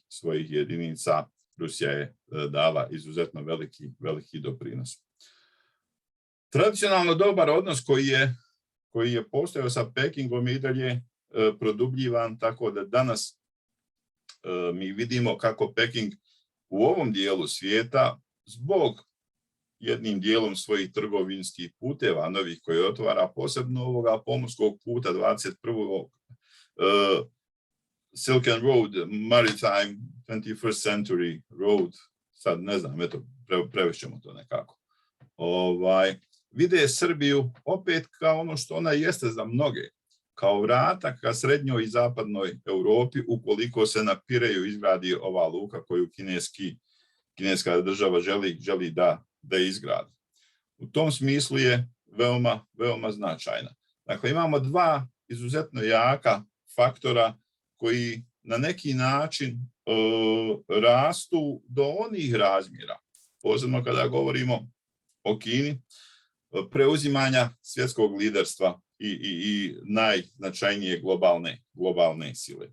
[SPEAKER 2] svojih jedinica. Rusija je dala izuzetno veliki doprinos. Tradicionalno dobar odnos koji je postojao sa Pekingom i dalje produbljivan, tako da danas mi vidimo kako Peking u ovom dijelu svijeta zbog jednim dijelom svojih trgovinskih puteva novih koje otvara, posebno ovoga pomorskog puta 21. Silk and Road, Maritime 21st Century Road, sad ne znam, eto, prevešćemo to nekako. Vide Srbiju opet kao ono što ona jeste za mnoge, kao vrata ka srednjoj i zapadnoj Europi, ukoliko se na Pireju izgradi ova luka koju kineska država želi da izgradi. U tom smislu je veoma značajna. Dakle, imamo dva izuzetno jaka faktora koji na neki način rastu do onih razmjera, posebno kada govorimo o Kini, preuzimanja svjetskog liderstva i najznačajnije globalne sile.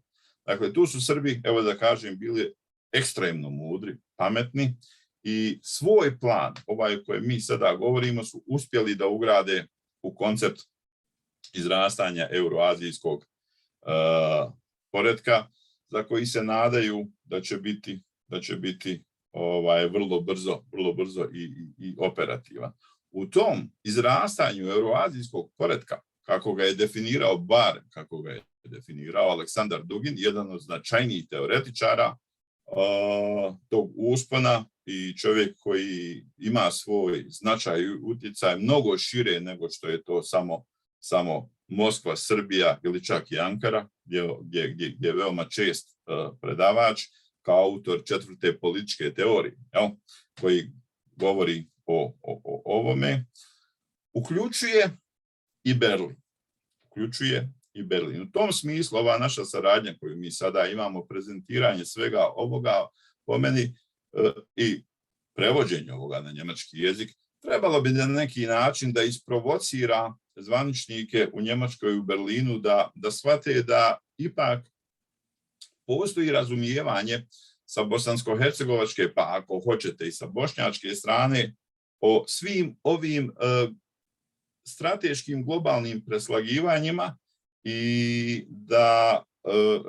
[SPEAKER 2] Dakle, tu su Srbi, evo da kažem, bili ekstremno mudri, pametni i svoj plan, ovaj o kojem mi sada govorimo, su uspjeli da ugrade u koncept izrastanja euroazijskog poretka, za koji se nadaju da će biti vrlo brzo i operativan. U tom izrastanju euroazijskog poretka, kako ga je definirao Aleksandar Dugin, jedan od značajnijih teoretičara tog uspona i čovjek koji ima svoj značaj i utjecaj mnogo šire nego što je to samo Moskva, Srbija ili čak i Ankara, gdje je veoma čest predavač kao autor 4. političke teorije, koji govori o ovome, uključuje i Berlin. U tom smislu ova naša saradnja koju mi sada imamo, prezentiranje svega ovoga, po meni, i prevođenje ovoga na njemački jezik, trebalo bi na neki način da isprovocira zvaničnike u Njemačkoj i u Berlinu da shvate da ipak postoji razumijevanje sa bosansko-hercegovačke, pa ako hoćete i sa bošnjačke strane, o svim ovim strateškim globalnim preslagivanjima i da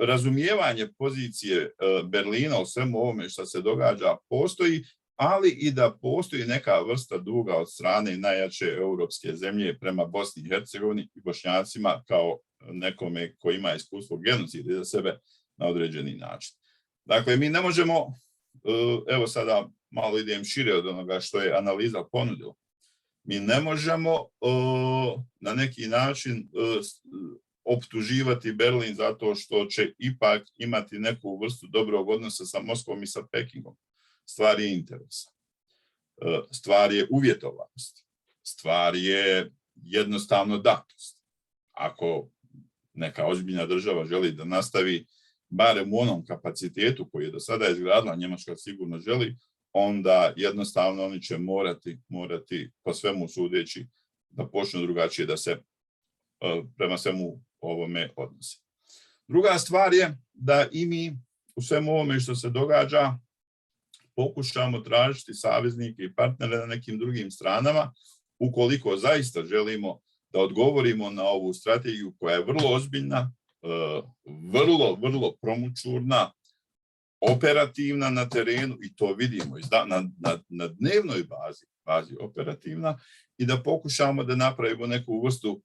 [SPEAKER 2] razumijevanje pozicije Berlina u svemu ovome što se događa postoji, ali i da postoji neka vrsta duga od strane najjače europske zemlje prema Bosni i Hercegovini i Bošnjacima kao nekome koji ima iskustvo genocida za sebe na određeni način. Dakle, mi ne možemo, evo sada malo idem šire od onoga što je analiza ponudila, mi ne možemo na neki način optuživati Berlin zato što će ipak imati neku vrstu dobrog odnosa sa Moskvom i sa Pekingom. Stvar je interesa, stvar je uvjetovanosti, stvar je jednostavno datost. Ako neka ozbiljna država želi da nastavi barem u onom kapacitetu koji je do sada izgradila, Njemačka sigurno želi, onda jednostavno oni će morati po svemu sudeći da počnu drugačije da se prema svemu ovome odnose. Druga stvar je da i mi u svemu ovome što se događa pokušamo tražiti saveznike i partnere na nekim drugim stranama, ukoliko zaista želimo da odgovorimo na ovu strategiju koja je vrlo ozbiljna, vrlo promućurna, operativna na terenu, i to vidimo na dnevnoj bazi operativna, i da pokušamo da napravimo neku vrstu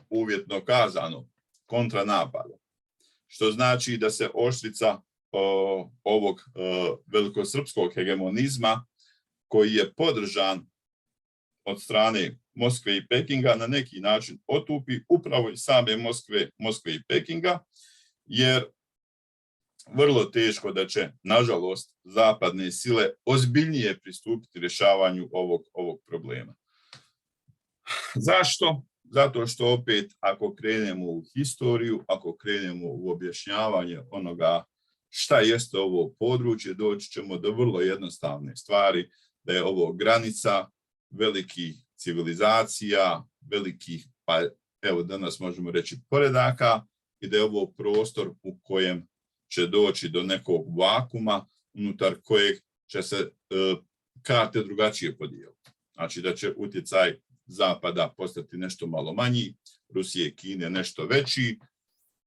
[SPEAKER 2] uvjetno kazano kontranapada, što znači da se oštrica ovog velikosrpskog hegemonizma koji je podržan od strane Moskve i Pekinga na neki način otupi upravo iz same Moskve i Pekinga, jer vrlo teško da će, nažalost, zapadne sile ozbiljnije pristupiti rješavanju ovog problema. Zašto? Zato što opet, ako krenemo u historiju, ako krenemo u objašnjavanje onoga šta jeste ovo područje, doći ćemo do vrlo jednostavne stvari, da je ovo granica velikih civilizacija, velikih, pa evo danas možemo reći poredaka, i da je ovo prostor u kojem će doći do nekog vakuma unutar kojeg će se karte drugačije podijeliti. Znači da će utjecaj Zapada postati nešto malo manji, Rusije i Kine nešto veći.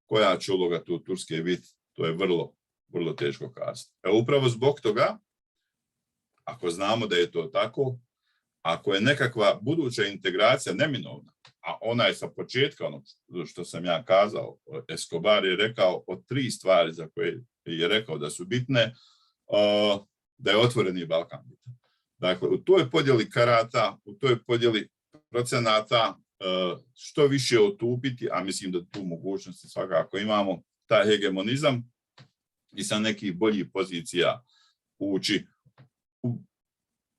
[SPEAKER 2] Koja će uloga tu Turske biti, to je vrlo, vrlo teško kazati. Upravo zbog toga, ako znamo da je to tako, ako je nekakva buduća integracija neminovna, a ona je sa početka, ono što sam ja kazao, Escobar je rekao o 3 stvari za koje je rekao da su bitne, da je otvoreni Balkan bitan. Dakle, u toj podjeli karata, u toj podjeli procenata, što više otupiti, a mislim da tu mogućnosti svakako imamo, taj hegemonizam i sa nekih boljih pozicija ući u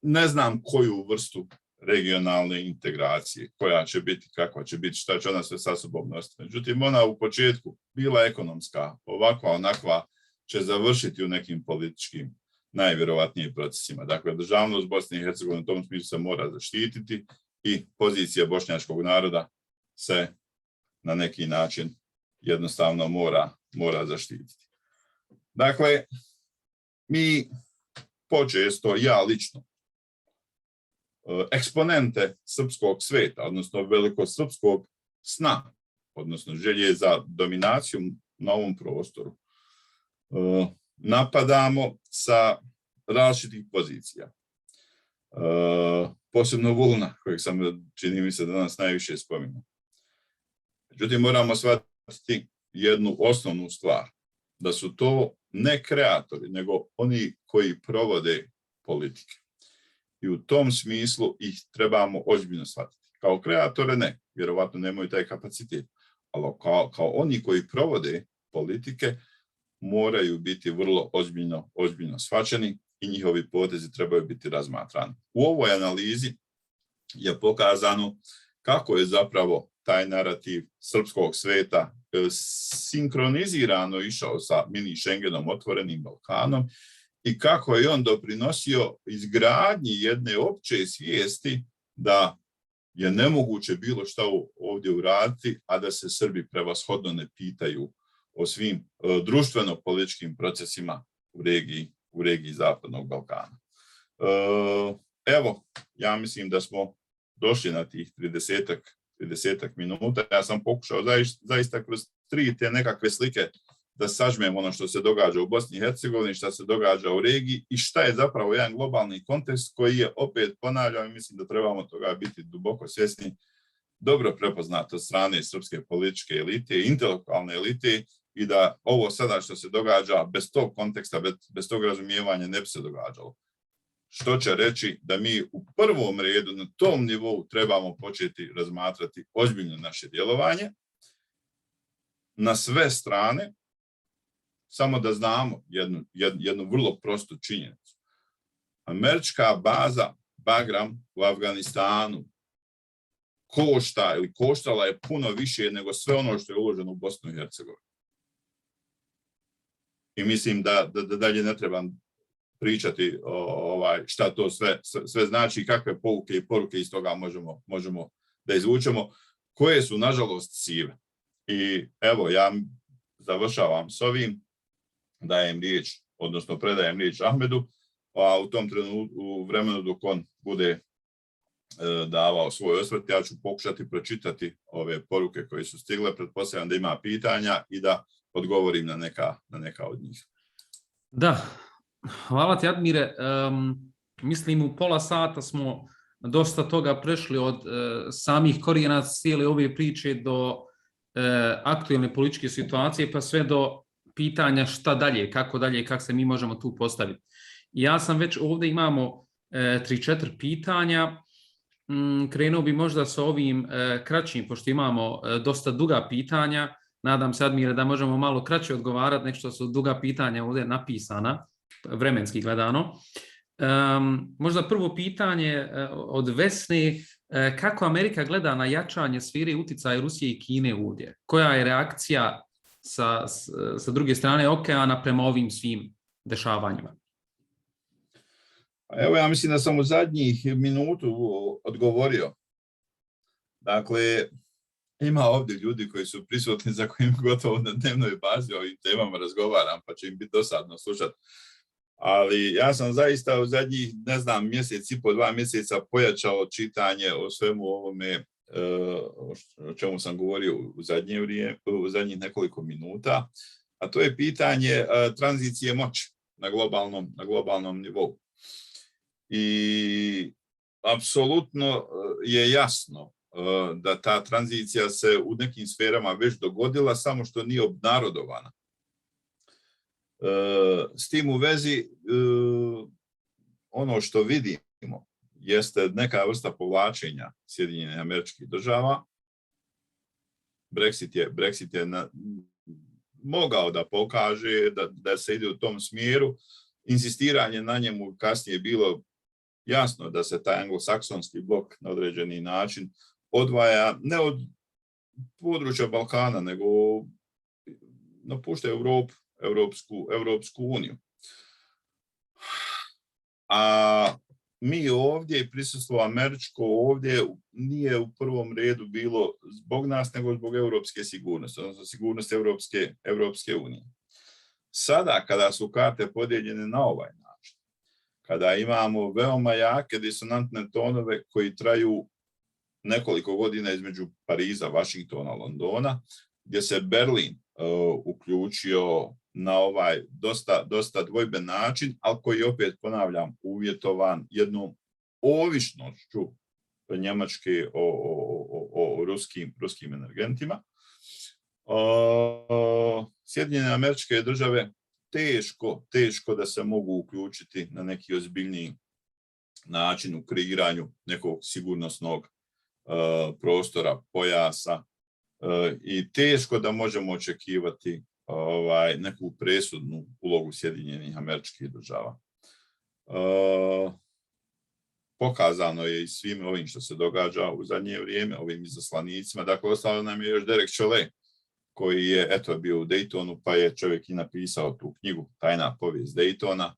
[SPEAKER 2] ne znam koju vrstu regionalne integracije, koja će biti, kakva će biti, šta će ona sve sa sobom nositi. Međutim, ona u početku bila ekonomska, ovakva, onakva, će završiti u nekim političkim najvjerovatnijim procesima. Dakle, državnost Bosne i Hercegovine u tom smislu se mora zaštititi i pozicija bošnjačkog naroda se na neki način jednostavno mora zaštititi. Dakle, mi počesto, ja lično, eksponente srpskog sveta, odnosno velikosrpskog sna, odnosno želje za dominacijom na ovom prostoru, napadamo sa različitih pozicija. Posebno Vulna, kojeg sam, čini mi se, danas najviše spominjao. Međutim, moramo shvatiti jednu osnovnu stvar, da su to ne kreatori, nego oni koji provode politike. I u tom smislu ih trebamo ozbiljno shvatiti. Kao kreatore ne, vjerovatno nemaju taj kapacitet, ali kao oni koji provode politike moraju biti vrlo ozbiljno shvaćeni i njihovi potezi trebaju biti razmatrani. U ovoj analizi je pokazano kako je zapravo taj narativ srpskog sveta sinkronizirano išao sa mini Schengenom, otvorenim Balkanom, i kako je on doprinosio izgradnji jedne opće svijesti da je nemoguće bilo šta ovdje uraditi, a da se Srbi prevashodno ne pitaju o svim društveno-političkim procesima u regiji Zapadnog Balkana. Evo, ja mislim da smo došli na tih 30 minuta. Ja sam pokušao zaista kroz 3 te nekakve slike da sažmem ono što se događa u Bosni i Hercegovini, šta se događa u regiji i šta je zapravo jedan globalni kontekst koji je, opet ponavljam, i mislim da trebamo toga biti duboko svjesni, dobro prepoznato od strane srpske političke elite, intelektualne elite, i da ovo sada što se događa bez tog konteksta, bez tog razumijevanja ne bi se događalo. Što će reći da mi u prvom redu na tom nivou trebamo početi razmatrati ozbiljno naše djelovanje na sve strane, samo da znamo jednu vrlo prostu činjenicu. Američka baza Bagram u Afganistanu koštala je puno više nego sve ono što je uloženo u Bosnu i Hercegovinu. I mislim da dalje ne trebam pričati šta to sve znači i kakve pouke i poruke iz toga možemo da izvučemo, koje su nažalost sive. I evo, ja završavam s ovim, dajem riječ, odnosno predajem riječ Ahmedu, a u tom trenutku, u vremenu dok on bude davao svoj osvrt, ja ću pokušati pročitati ove poruke koje su stigle, pretpostavljam da ima pitanja i da odgovorim na neka od njih.
[SPEAKER 1] Da, hvala ti, Admire. Mislim, u pola sata smo dosta toga prešli od samih korijena cijele ove priče do aktualne političke situacije, pa sve do pitanja šta dalje, kako se mi možemo tu postaviti. Ja sam već ovdje imamo 3-4 pitanja. krenuo bi možda sa ovim kraćim, pošto imamo dosta duga pitanja. Nadam se, Admire, da možemo malo kraće odgovarati, nek što su duga pitanja ovdje napisana, vremenski gledano. Možda prvo pitanje od Vesne, kako Amerika gleda na jačanje sfere i utjecaja Rusije i Kine ovdje? Koja je reakcija sa druge strane okeana prema ovim svim dešavanjima?
[SPEAKER 2] Evo, ja mislim da sam u zadnjih minutu odgovorio. Dakle, ima ovdje ljudi koji su prisutni za kojim gotovo na dnevnoj bazi o ovim temama razgovaram, pa će im biti dosadno slušati. Ali ja sam zaista u zadnjih, ne znam, mjesec i po 2 mjeseca pojačao čitanje o svemu ovome o čemu sam govorio u zadnjih nekoliko minuta, a to je pitanje tranzicije moći na globalnom nivou. I apsolutno je jasno da ta tranzicija se u nekim sferama već dogodila, samo što nije obnarodovana. S tim u vezi, ono što vidimo jeste neka vrsta povlačenja Sjedinjenih Američkih Država. Brexit je mogao da pokaže da se ide u tom smjeru. Insistiranje na njemu kasnije je bilo jasno da se taj anglosaksonski blok na određeni način odvaja ne od područja Balkana, nego napušta Europsku uniju. A mi ovdje i prisustvo američko ovdje nije u prvom redu bilo zbog nas, nego zbog europske sigurnosti, odnosno sigurnosti Europske unije. Sada, kada su karte podijeljene na ovaj način, kada imamo veoma jake disonantne tonove koji traju nekoliko godina između Pariza, Vašingtona, Londona, gdje se Berlin uključio na ovaj dosta dvojben način, ali koji opet, ponavljam, uvjetovan jednom ovišnošću Njemačke o ruskim energentima. Sjedinjene Američke Države teško da se mogu uključiti na neki ozbiljniji način u kreiranju nekog sigurnosnog prostora, pojasa, i teško da možemo očekivati neku presudnu ulogu Sjedinjenih Američkih Država. Pokazano je i svim ovim što se događa u zadnje vrijeme, ovim izaslanicima. Dakle, ostalo nam je još Derek Chollet, koji je bio u Daytonu, pa je čovjek i napisao tu knjigu Tajna povijest Daytona.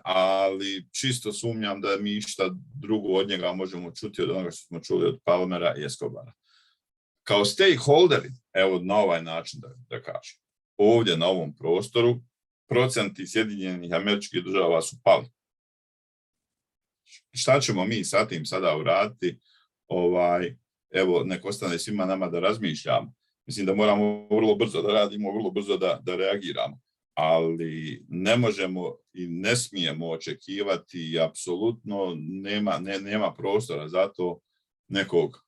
[SPEAKER 2] Ali čisto sumnjam da mi išta drugo od njega možemo čuti od onoga što smo čuli od Palmera i Escobara. Kao stakeholderi, evo na ovaj način da kažem, ovdje na ovom prostoru procenti Sjedinjenih Američkih Država su pali. Šta ćemo mi sa tim sada uraditi? Evo, nek ostane svima nama da razmišljamo. Mislim da moramo vrlo brzo da radimo, vrlo brzo da reagiramo. Ali ne možemo i ne smijemo očekivati i apsolutno nema prostora za to nekog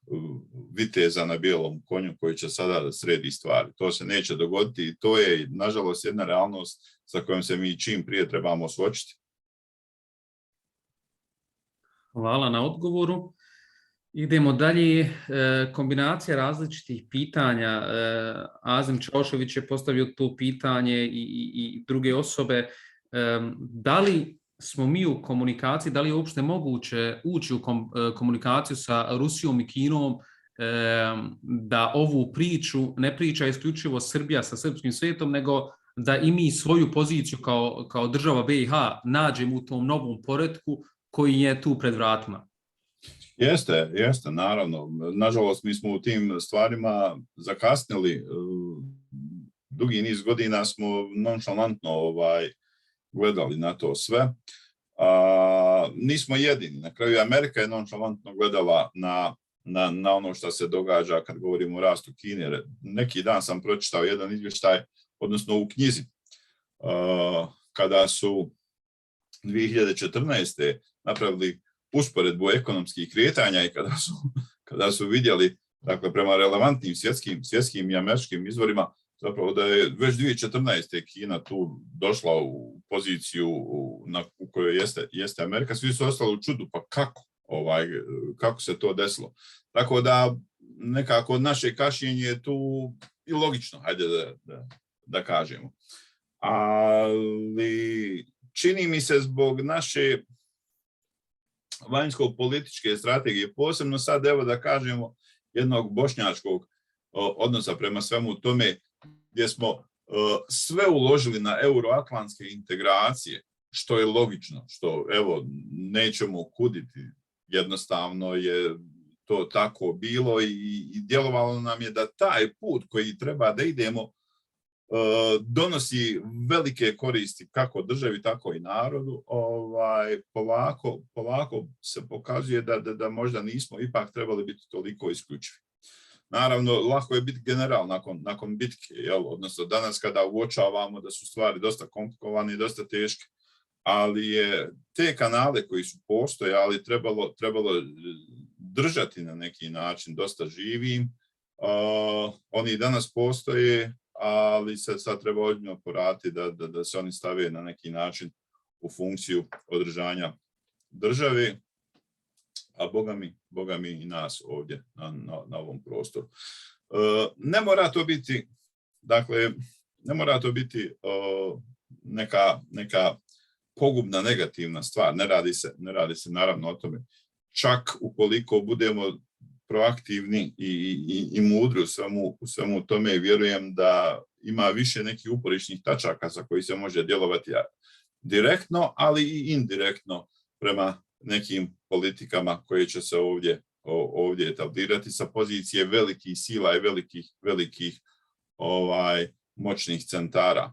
[SPEAKER 2] viteza na bijelom konju koji će sada da sredi stvari. To se neće dogoditi i to je, nažalost, jedna realnost sa kojom se mi čim prije trebamo suočiti.
[SPEAKER 1] Hvala na odgovoru. Idemo dalje. Kombinacija različitih pitanja. Azim Čaušević je postavio to pitanje i druge osobe. Da li smo mi u komunikaciji, da li je uopšte moguće ući u komunikaciju sa Rusijom i Kinom, da ovu priču ne priča isključivo Srbija sa srpskim svijetom, nego da i mi svoju poziciju kao država BiH nađemo u tom novom poretku koji je tu pred vratima?
[SPEAKER 2] Jeste, naravno. Nažalost, mi smo u tim stvarima zakasnili. Dugi niz godina smo nonšalantno gledali na to sve. Nismo jedini. Na kraju Amerika je nonšalantno gledala na ono što se događa kad govorimo o rastu Kine. Neki dan sam pročitao jedan izvještaj, odnosno u knjizi, kada su 2014. napravili usporedbu ekonomskih kretanja i kada su vidjeli, dakle, prema relevantnim svjetskim i američkim izvorima, zapravo da je već 2014. Kina tu došla u poziciju u kojoj jeste Amerika. Svi su ostali u čudu, pa kako? kako se to desilo. Tako da nekako naše kašnjenje je tu i logično, hajde da kažemo. Ali čini mi se zbog naše vanjsko-političke strategije, posebno sad, evo da kažemo, jednog bošnjačkog odnosa prema svemu tome, gdje smo sve uložili na euroatlantske integracije, što je logično, što evo nećemo kuditi, jednostavno je to tako bilo i djelovalo nam je da taj put koji treba da idemo donosi velike koristi kako državi, tako i narodu. Polako se pokazuje da možda nismo ipak trebali biti toliko isključivi. Naravno, lako je biti general nakon bitke, odnosno danas kada uočavamo da su stvari dosta komplikovane i dosta teške, ali je te kanale koji su postojali trebalo držati na neki način dosta živim. Oni danas postoje, ali se sad treba ozbiljno poraditi da se oni stave na neki način u funkciju održanja države, a Boga mi i nas ovdje na ovom prostoru. Ne mora to biti neka pogubna, negativna stvar. Ne radi se naravno o tome. Čak ukoliko budemo proaktivni i mudri u svemu tome, vjerujem da ima više nekih uporišnih tačaka sa koji se može djelovati direktno, ali i indirektno prema nekim politikama koje će se ovdje etablirati sa pozicije velikih sila i velikih moćnih centara.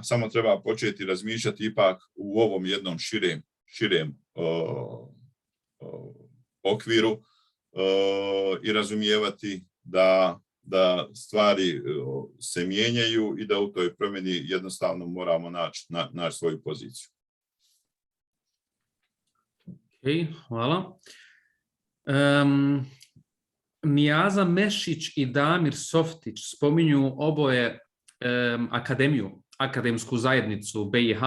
[SPEAKER 2] Samo treba početi razmišljati ipak u ovom jednom širem okviru i razumijevati da stvari se mijenjaju i da u toj promjeni jednostavno moramo naći svoju poziciju.
[SPEAKER 1] Hvala. Nijaza Mešić i Damir Softić spominju oboje akademsku zajednicu BiH.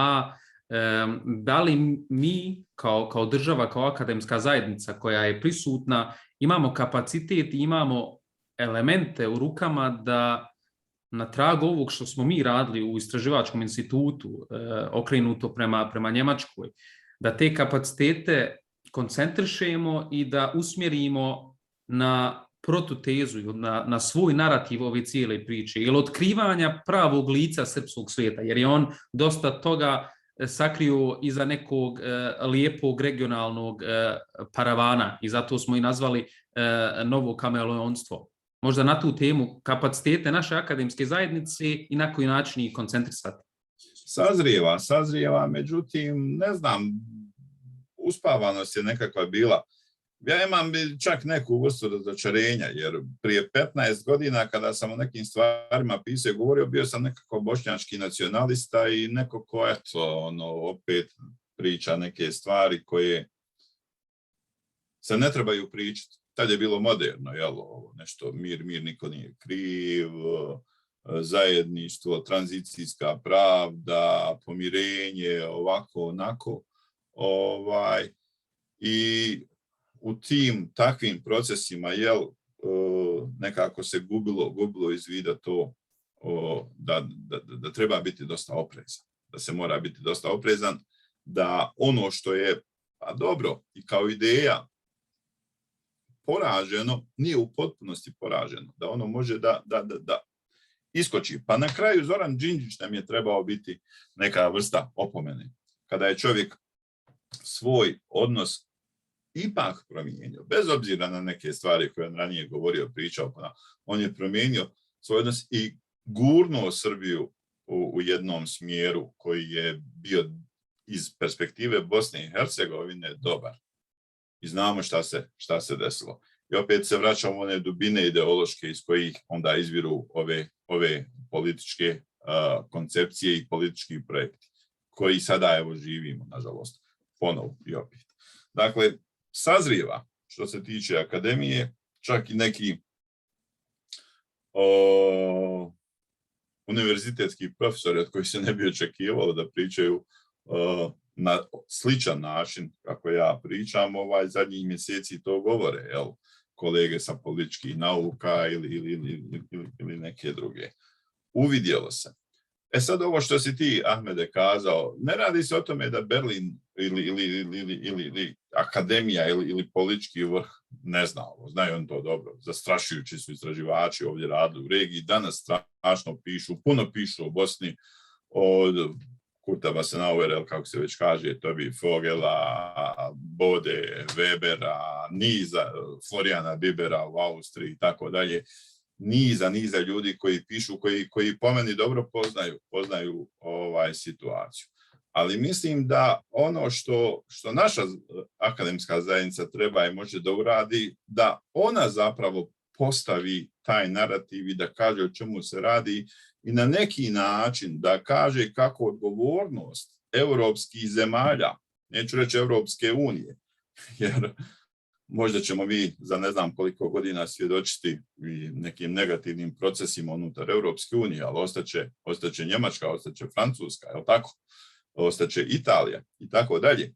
[SPEAKER 1] Da li mi kao država, kao akademska zajednica koja je prisutna, imamo kapacitet i imamo elemente u rukama da na tragu ovog što smo mi radili u istraživačkom institutu, okrenuto prema Njemačkoj, da te kapacitete koncentrišemo i da usmjerimo na protutezu, na svoj narativ ove cijele priče ili otkrivanja pravog lica srpskog svijeta, jer je on dosta toga sakrio iza nekog lijepog regionalnog paravana i zato smo i nazvali novo kameleonstvo. Možda na tu temu kapacitete naše akademske zajednice i na koji način ih koncentrisati.
[SPEAKER 2] Sazrijeva, međutim, ne znam, uspavanost je nekakva bila. Ja imam čak neku vrstu razočarenja, jer prije 15 godina kada sam o nekim stvarima pisao i govorio, bio sam nekako bošnjački nacionalista i neko ko opet priča neke stvari koje se ne trebaju pričati. Tad je bilo moderno, nešto mir, niko nije kriv, zajedništvo, tranzicijska pravda, pomirenje, ovako, onako. I u tim takvim procesima nekako se gubilo iz vida to da treba biti dosta oprezan, da se mora biti dosta oprezan, da ono što je dobro i kao ideja poraženo, nije u potpunosti poraženo, da ono može da iskoči. Pa na kraju Zoran Đinđić nam je trebao biti neka vrsta opomene. Kada je čovjek svoj odnos ipak promijenio, bez obzira na neke stvari koje on ranije govorio, pričao, on je promijenio svoj odnos i gurnuo Srbiju u jednom smjeru koji je bio iz perspektive Bosne i Hercegovine dobar. I znamo šta se desilo. I opet se vraćamo u one dubine ideološke iz kojih onda izviru ove političke koncepcije i politički projekti, koji sada živimo, nažalost, ponovo i opet. Dakle, sazrijeva što se tiče akademije, čak i neki univerzitetski profesori od kojih se ne bi očekivalo da pričaju na sličan način kako ja pričam, zadnjih mjeseci to govore, jel? Kolege sa političkih nauka ili neke druge. Uvidjelo se. Sad ovo što si ti, Ahmede, kazao, ne radi se o tome da Berlin ili akademija ili politički vrh ne zna ovo, znaju on to dobro. Zastrašujući su istraživači ovdje radili u regiji, danas strašno puno pišu o Bosni, od Kurta Basenauera, kako se već kaže, Tobi Fogela, Bode, Webera, niza, Florijana Bibera u Austriji i tako dalje. Niza ljudi koji pišu, koji po meni dobro poznaju situaciju. Ali mislim da ono što naša akademska zajednica treba i može da uradi, da ona zapravo postavi taj narativ i da kaže o čemu se radi i na neki način da kaže kako odgovornost europskih zemalja, neću reći Europske unije, jer možda ćemo mi za ne znam koliko godina svjedočiti i nekim negativnim procesima unutar Europske unije, ali ostaće Njemačka, ostaće Francuska, je li tako? Ostaće Italija i tako dalje.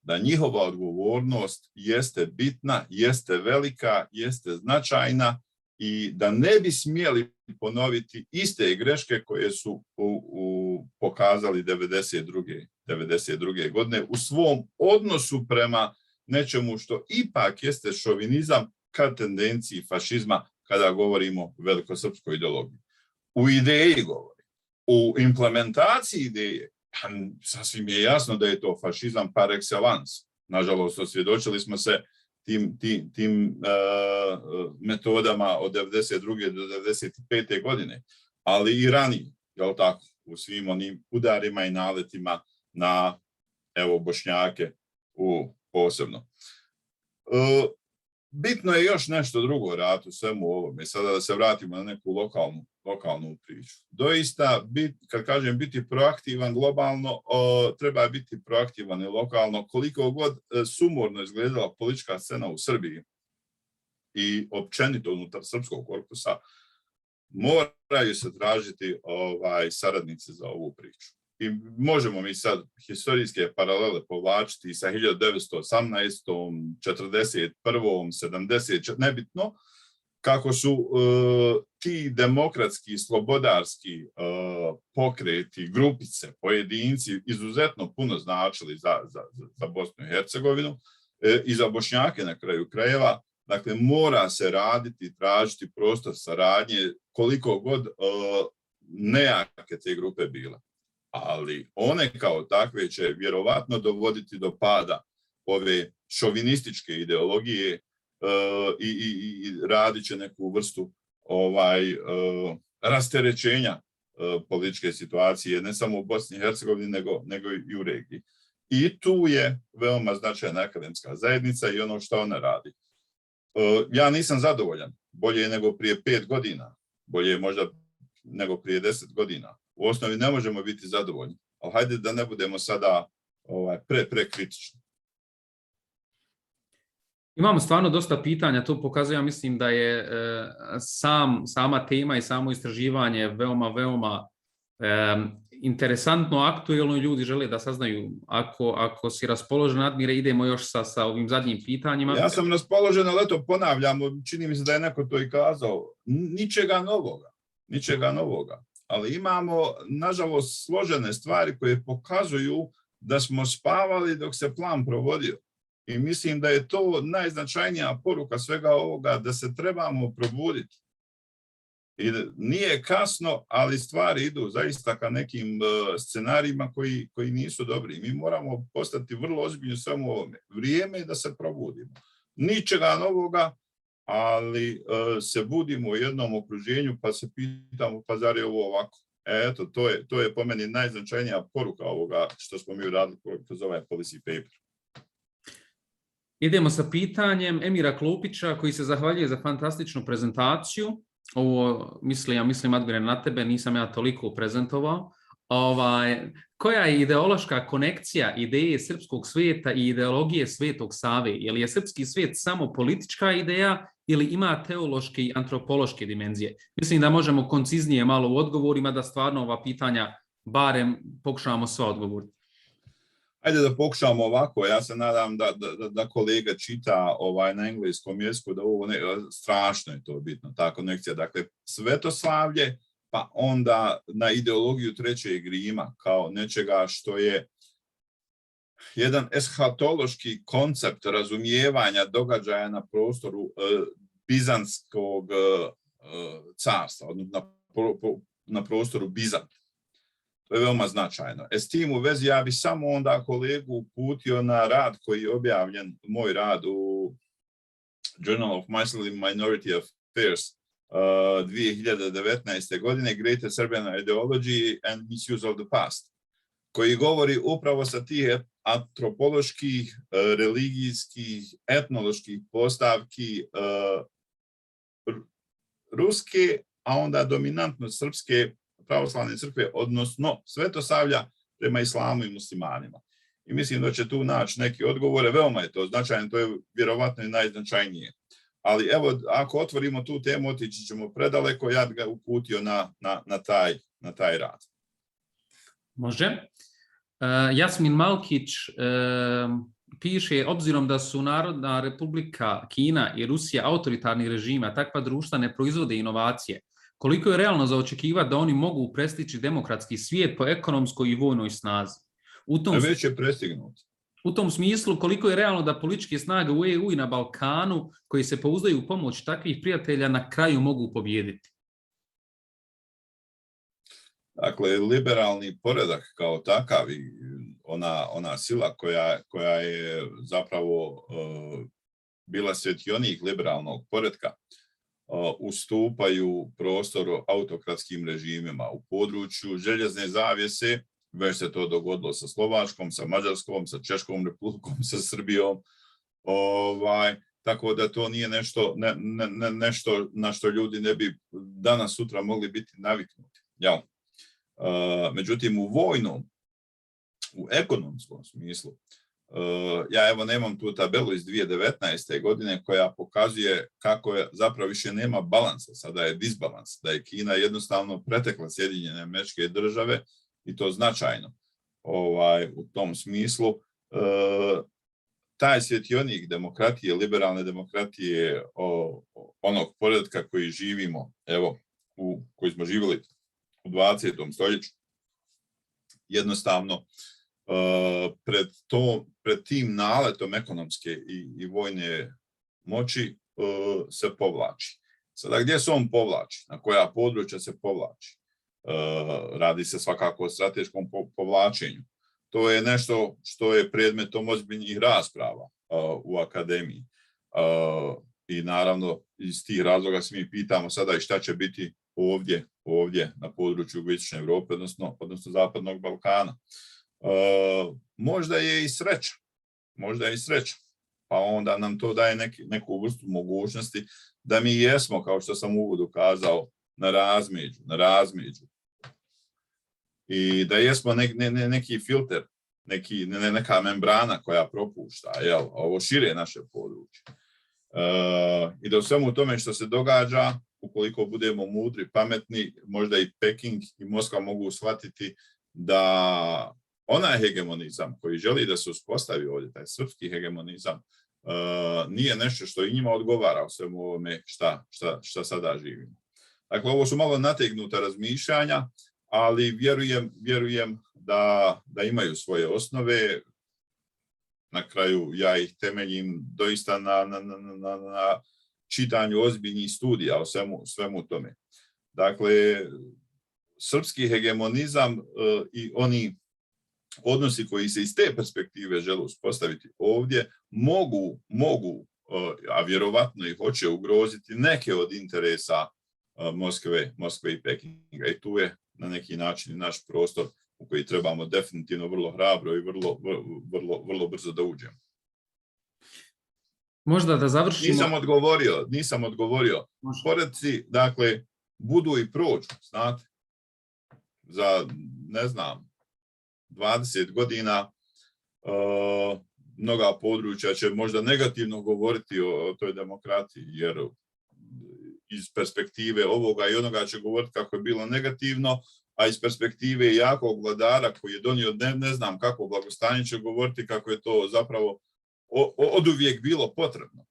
[SPEAKER 2] Da njihova odgovornost jeste bitna, jeste velika, jeste značajna i da ne bi smjeli ponoviti iste greške koje su pokazali 92. godine u svom odnosu prema nečemu što ipak jeste šovinizam ka tendenciji fašizma kada govorimo o velikosrpskoj ideologiji. U ideji govori, u implementaciji ideje, sasvim je jasno da je to fašizam par excellence. Nažalost, osvjedočili smo se tim metodama od 92. do 95. godine, ali i ranije, jel tako, u svim onim udarima i naletima na, evo, Bošnjake posebno. Bitno je još nešto drugo raditi u svemu ovome. Sada da se vratimo na neku lokalnu priču. Doista, kad kažem biti proaktivan globalno, treba biti proaktivan i lokalno. Koliko god sumorno izgledala politička scena u Srbiji i općenito unutar srpskog korpusa, moraju se tražiti saradnici za ovu priču. I možemo mi sad historijske paralele povlačiti sa 1918. 41. 70. nebitno, kako su ti demokratski, slobodarski pokreti, grupice, pojedinci izuzetno puno značili za Bosnu i Hercegovinu i za Bošnjake na kraju krajeva. Dakle, mora se raditi, tražiti prostor saradnje koliko god nejake te grupe bile. Ali one kao takve će vjerovatno dovoditi do pada ove šovinističke ideologije i radit će neku vrstu rasterećenja političke situacije, ne samo u Bosni i Hercegovini, nego i u regiji. I tu je veoma značajna akademska zajednica i ono što ona radi. Ja nisam zadovoljan. Bolje je nego prije 5 godina. Bolje je možda nego prije 10 godina. U osnovi ne možemo biti zadovoljni, ali hajde da ne budemo sada prekritični.
[SPEAKER 1] Imamo stvarno dosta pitanja, to pokazuje, ja mislim da je sama tema i samo istraživanje veoma interesantno, aktuelno i ljudi žele da saznaju. Ako si raspoložen, Admire, idemo još sa ovim zadnjim pitanjima.
[SPEAKER 2] Ja sam raspoložen, ali eto ponavljam, čini mi se da je neko to i kazao, ničega novoga. Ali imamo, nažalost, složene stvari koje pokazuju da smo spavali dok se plan provodio. I mislim da je to najznačajnija poruka svega ovoga, da se trebamo probuditi. I nije kasno, ali stvari idu zaista ka nekim scenarijima koji nisu dobri. Mi moramo postati vrlo ozbiljni u svemu ovome. Vrijeme je da se probudimo. Ničega novoga, ali se budimo u jednom okruženju pa se pitamo pa zar je ovo ovako. Eto, to je po meni najznačajnija poruka ovoga što smo mi uradili kroz ovaj policy paper.
[SPEAKER 1] Idemo sa pitanjem Emira Klupića koji se zahvaljuje za fantastičnu prezentaciju. Ovo mislim Admire na tebe, nisam ja toliko prezentovao. Koja je ideološka konekcija ideje srpskog svijeta i ideologije Svetog Save? Je li je srpski svijet samo politička ideja ili ima teološke i antropološke dimenzije? Mislim da možemo konciznije malo u odgovorima da stvarno ova pitanja barem pokušavamo sva odgovoriti.
[SPEAKER 2] Ajde da pokušamo ovako, ja se nadam da kolega čita na engleskom jeziku, da ovo strašno je to bitno, ta konekcija. Dakle, svetoslavlje, pa onda na ideologiju Trećeg Rima kao nečega što je jedan eshatološki koncept razumijevanja događaja na prostoru Bizantskog carstva, odnosno na prostoru Bizanta. To je veoma značajno. S tim u vezi ja bi samo onda kolegu uputio na rad koji je objavljen, moj rad u Journal of Muslim Minority Affairs 2019. godine, Greater Serbian Ideology and Misuse of the Past, koji govori upravo sa tih antropoloških, religijskih, etnoloških postavki ruske, a onda dominantno srpske pravoslavne crkve, odnosno svetosavlja prema islamu i muslimanima. I mislim da će tu naći neke odgovore, veoma je to značajno, to je vjerovatno i najznačajnije. Ali evo, ako otvorimo tu temu, otići ćemo predaleko, ja bi ga uputio na taj rad.
[SPEAKER 1] Može. Jasmin Malkić piše, obzirom da su Narodna Republika Kina i Rusija autoritarni režima, takva društva ne proizvode inovacije. Koliko je realno za očekivati da oni mogu prestići demokratski svijet po ekonomskoj i vojnoj snazi?
[SPEAKER 2] Već je prestignuti.
[SPEAKER 1] U tom smislu, koliko je realno da političke snage u EU i na Balkanu, koji se pouzdaju u pomoć takvih prijatelja, na kraju mogu pobijediti?
[SPEAKER 2] Dakle, liberalni poredak kao takav i ona sila koja je zapravo bila svjetionik liberalnog poretka, ustupaju prostoru autokratskim režimima u području željezne zavjese. Već se to dogodilo sa Slovačkom, sa Mađarskom, sa Češkom republikom, sa Srbijom. Tako da to nije nešto na što ljudi ne bi danas sutra mogli biti naviknuti. Ja. Međutim, u vojnom, u ekonomskom smislu, ja evo nemam tu tabelu iz 2019. godine koja pokazuje kako je zapravo više nema balansa, sada je disbalans, da je Kina jednostavno pretekla Sjedinjene Američke Države i to značajno. U tom smislu, taj svjetionik demokratije, liberalne demokratije, onog poretka koji živimo, evo, koji smo živjeli u 20. stoljeću, jednostavno pred tim naletom ekonomske i vojne moći se povlači. Sada gdje se on povlači? Na koja područja se povlači? Radi se svakako o strateškom povlačenju. To je nešto što je predmetom ozbiljnih rasprava u akademiji. I naravno iz tih razloga se mi pitamo sada i šta će biti ovdje na području Jugoistočne Europe, odnosno Zapadnog Balkana. Možda je i sreća, pa onda nam to daje neku vrstu mogućnosti da mi jesmo, kao što sam u uvodu kazao, na razmeđu. I da jesmo neki filter, neka membrana koja propušta, ovo šire naše područje. I da u svemu tome što se događa, ukoliko budemo mudri, pametni, možda i Peking i Moskva mogu shvatiti da onaj hegemonizam koji želi da se uspostavi ovdje, taj srpski hegemonizam, nije nešto što i njima odgovara u svemu ovome šta sada živimo. Dakle, ovo su malo nategnuta razmišljanja, ali vjerujem da imaju svoje osnove. Na kraju ja ih temeljim doista na čitanju ozbiljnih studija o svemu tome. Dakle, srpski hegemonizam i oni odnosi koji se iz te perspektive žele uspostaviti ovdje mogu, a vjerovatno i hoće ugroziti neke od interesa Moskve i Pekinga. I tu je na neki način naš prostor u koji trebamo definitivno vrlo hrabro i vrlo brzo da uđemo.
[SPEAKER 1] Možda da završimo...
[SPEAKER 2] Nisam odgovorio. Poredci, dakle, budu i prođu, znate. Za, 20 godina mnoga područja će možda negativno govoriti o toj demokratiji, jer iz perspektive ovoga i onoga će govoriti kako je bilo negativno, a iz perspektive jakog vladara koji je donio ne znam kako blagostanje, će govoriti kako je to zapravo oduvijek bilo potrebno.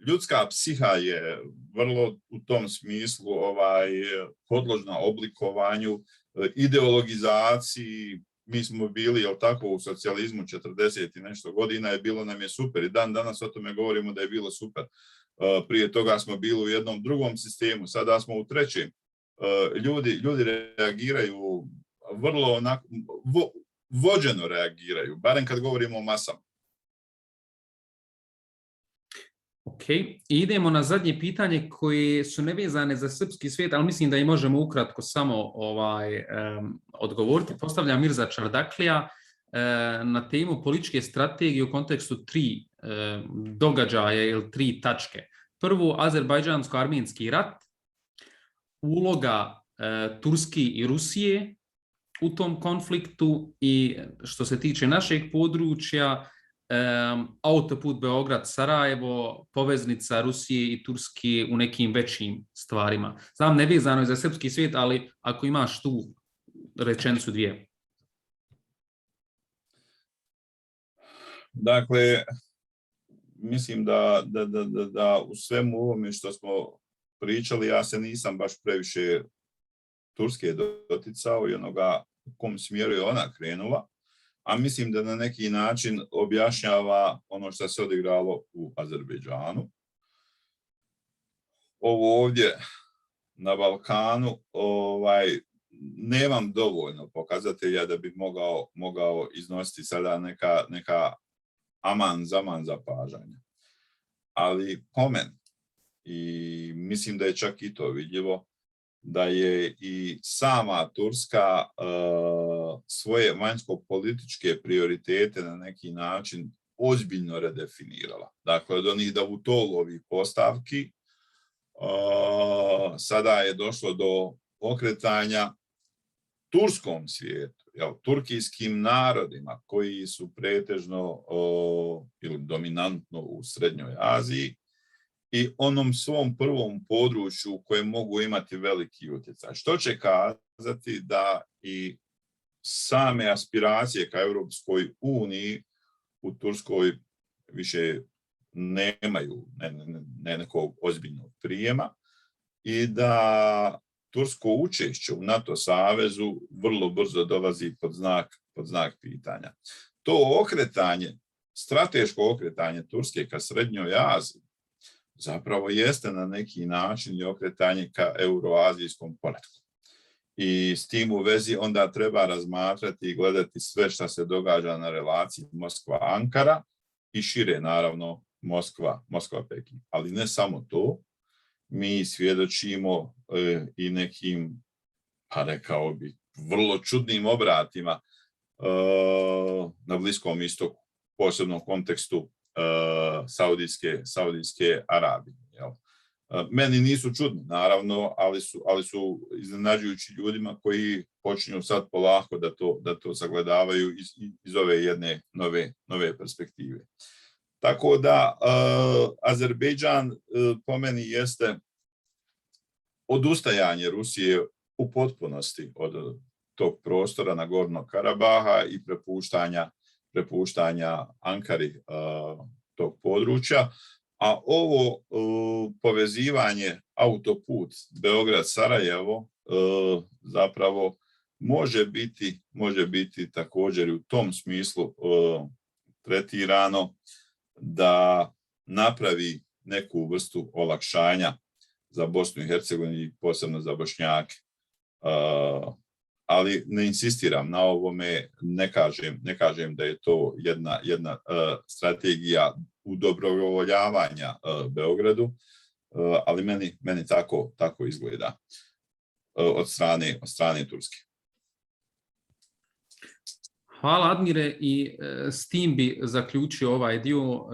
[SPEAKER 2] Ljudska psiha je vrlo u tom smislu podložna oblikovanju, ideologizaciji. Mi smo bili, jel tako, u socijalizmu 40 i nešto godina, nam je super i dan danas o tome govorimo da je bilo super. Prije toga smo bili u jednom drugom sistemu, sada smo u trećem. Ljudi reagiraju vrlo vođeno reagiraju, barem kad govorimo o masama.
[SPEAKER 1] Ok, idemo na zadnje pitanje koje su nevezane za srpski svijet, ali mislim da i možemo ukratko samo odgovoriti. Postavlja Mirza Čardaklija na temu političke strategije u kontekstu 3 događaja ili 3 tačke. Prvo, azerbajdžansko-armenski rat, uloga Turske i Rusije u tom konfliktu i što se tiče našeg područja, autoput Beograd-Sarajevo, poveznica Rusije i Turske u nekim većim stvarima. Znam, nevezano je za srpski svijet, ali ako imaš tu rečenicu 2.
[SPEAKER 2] Dakle, mislim da u svemu ovome što smo pričali, ja se nisam baš previše Turske doticao i onoga u kom smjeru je ona krenula, a mislim da na neki način objašnjava ono što se odigralo u Azerbejdžanu. Ovo ovdje na Balkanu nemam dovoljno pokazatelja da bi mogao iznositi sada neka aman zapažanja. Ali po meni, i mislim da je čak i to vidljivo, da je i sama Turska svoje vanjsko-političke prioritete na neki način ozbiljno redefinirala. Dakle, od onih Davutolovih postavki sada je došlo do okretanja turskom svijetu, turkijskim narodima koji su pretežno ili dominantno u Srednjoj Aziji, i onom svom prvom području u kojem mogu imati veliki utjecaj. Što će kazati da i same aspiracije ka Europskoj uniji u Turskoj više nemaju nekog ozbiljnog prijema i da tursko učešće u NATO savezu vrlo brzo dolazi pod znak pitanja. To okretanje, strateško okretanje Turske ka Srednjoj Aziji zapravo jeste na neki način i okretanje ka euroazijskom poretku. I s tim u vezi onda treba razmatrati i gledati sve što se događa na relaciji Moskva-Ankara i šire, naravno, Moskva-Peking. Ali ne samo to, mi svjedočimo i nekim, pa rekao bi, vrlo čudnim obratima na Bliskom istoku, posebno u kontekstu Saudijske Arabije. Meni nisu čudni, naravno, ali su iznenađujući ljudima koji počinju sad polako da to sagledavaju iz ove jedne nove perspektive. Tako da Azerbejdžan po meni jeste odustajanje Rusije u potpunosti od tog prostora Nagornog Karabaha i prepuštanja Ankari tog područja, a ovo povezivanje autoput Beograd-Sarajevo zapravo može biti također u tom smislu tretirano da napravi neku vrstu olakšanja za Bosnu i Hercegovinu i posebno za Bošnjake. Ali ne insistiram na ovome, ne kažem da je to jedna strategija udobrovoljavanja Beogradu, ali meni tako izgleda od strane Turske.
[SPEAKER 1] Hvala, Admire, i s tim bi zaključio ovaj dio.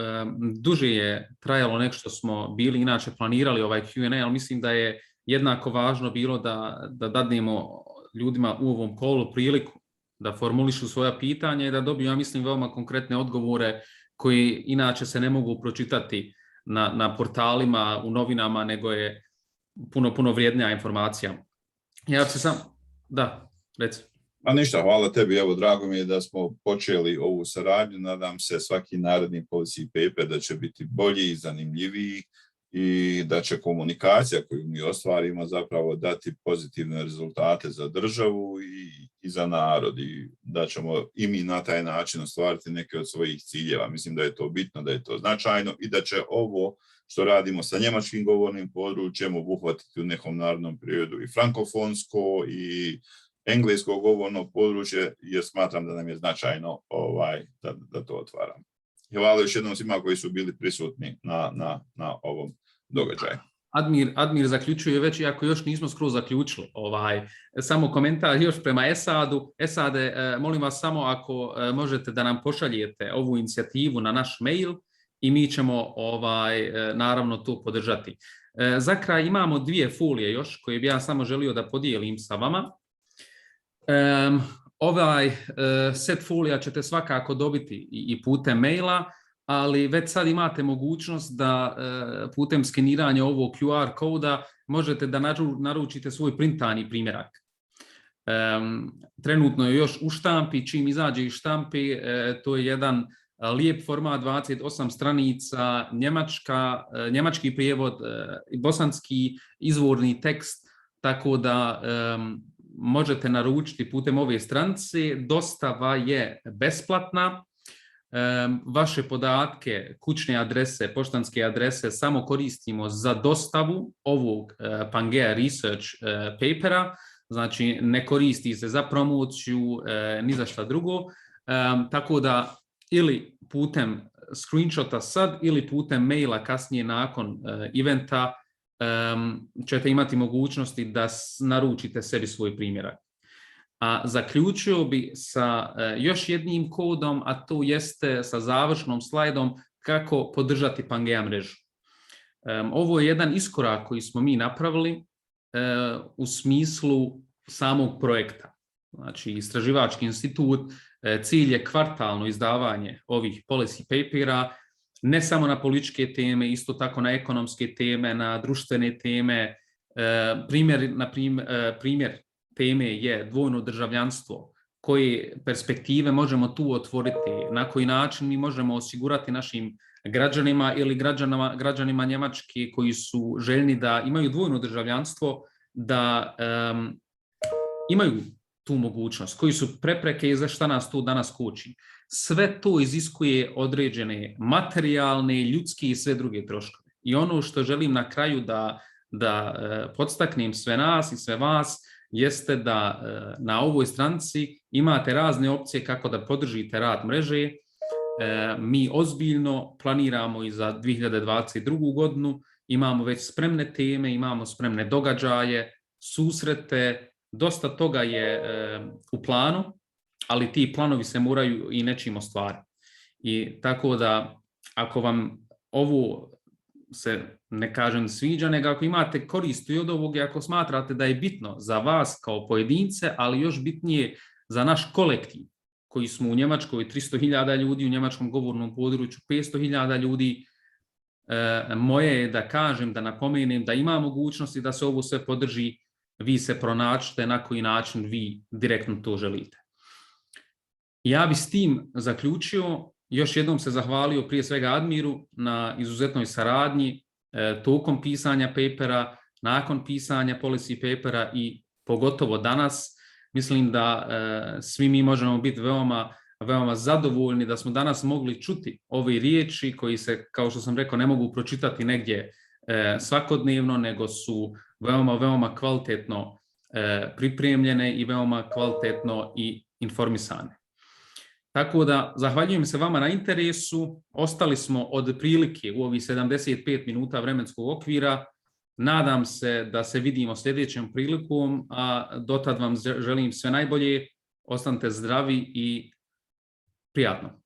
[SPEAKER 1] Duže je trajalo nek što smo bili inače planirali ovaj Q&A, ali mislim da je jednako važno bilo da dadnemo ljudima u ovom kolu priliku da formulišu svoja pitanja i da dobiju, ja mislim, veoma konkretne odgovore koji inače se ne mogu pročitati na portalima, u novinama, nego je puno vrijednija informacija. Ja ću sam... Da. Reci.
[SPEAKER 2] Pa ništa, hvala tebi, evo drago mi je da smo počeli ovu saradnju, nadam se svaki naredni policy paper da će biti bolji i zanimljiviji i da će komunikacija koju mi ostvarimo zapravo dati pozitivne rezultate za državu i za narod i da ćemo i mi na taj način ostvariti neke od svojih ciljeva. Mislim da je to bitno, da je to značajno i da će ovo što radimo sa njemačkim govornim područjem obuhvatiti u nekom narednom periodu i frankofonsko i englesko govorno područje, jer smatram da nam je značajno da to otvaramo. Hvala još jednom svima koji su bili prisutni na ovom događaju.
[SPEAKER 1] Admir zaključuje već, iako još nismo skroz zaključili. Samo komentar još prema Esadu. Esade, molim vas samo ako možete da nam pošaljete ovu inicijativu na naš mail i mi ćemo naravno to podržati. Za kraj imamo 2 folije još koje bi ja samo želio da podijelim sa vama. Ovaj set folija ćete svakako dobiti i putem maila, ali već sad imate mogućnost da putem skeniranja ovog QR koda možete da naručite svoj printani primjerak. Trenutno je još u štampi, čim izađe iz štampi, to je jedan lijep format, 28 stranica, njemački prijevod, bosanski izvorni tekst, tako da možete naručiti putem ove stranice. Dostava je besplatna. Vaše podatke, kućne adrese, poštanske adrese samo koristimo za dostavu ovog Pangea Research papera, znači ne koristi se za promociju ni za šta drugo, tako da ili putem screenshota sad ili putem maila kasnije nakon eventa ćete imati mogućnosti da naručite sebi svoj primjerak. A zaključio bi sa još jednim kodom, a to jeste sa završnom slajdom kako podržati Pangea mrežu. Ovo je jedan iskorak koji smo mi napravili u smislu samog projekta. Znači, Istraživački institut, cilj je kvartalno izdavanje ovih policy papera, ne samo na političke teme, isto tako na ekonomske teme, na društvene teme. Primjer teme je dvojno državljanstvo. Koje perspektive možemo tu otvoriti, na koji način mi možemo osigurati našim građanima ili građanima Njemačke koji su željni da imaju dvojno državljanstvo, da imaju tu mogućnost, koji su prepreke i za šta nas tu danas koči. Sve to iziskuje određene materijalne, ljudske i sve druge troškove. I ono što želim na kraju da podstaknem sve nas i sve vas, jeste da na ovoj stranici imate razne opcije kako da podržite rad mreže. Mi ozbiljno planiramo i za 2022. godinu, imamo već spremne teme, imamo spremne događaje, susrete, dosta toga je u planu, ali ti planovi se moraju i nečim ostvariti. I tako da ako vam ovo se ne kažem sviđa, nego ako imate korist i od ovog i ako smatrate da je bitno za vas kao pojedince, ali još bitnije za naš kolektiv, koji smo u Njemačkoj 300.000 ljudi, u njemačkom govornom području 500.000 ljudi, moje je da kažem, da napomenem da ima mogućnosti da se ovo sve podrži, vi se pronađete na koji način vi direktno to želite. Ja bi s tim zaključio, još jednom se zahvalio prije svega Admiru na izuzetnoj saradnji tokom pisanja papera, nakon pisanja policy papera i pogotovo danas. Mislim da svi mi možemo biti veoma zadovoljni da smo danas mogli čuti ove riječi koji se, kao što sam rekao, ne mogu pročitati negdje svakodnevno, nego su veoma kvalitetno pripremljene i veoma kvalitetno i informisane. Tako da zahvaljujem se vama na interesu. Ostali smo od prilike u ovih 75 minuta vremenskog okvira. Nadam se da se vidimo sljedećom prilikom, a dotad vam želim sve najbolje. Ostanite zdravi i prijatno.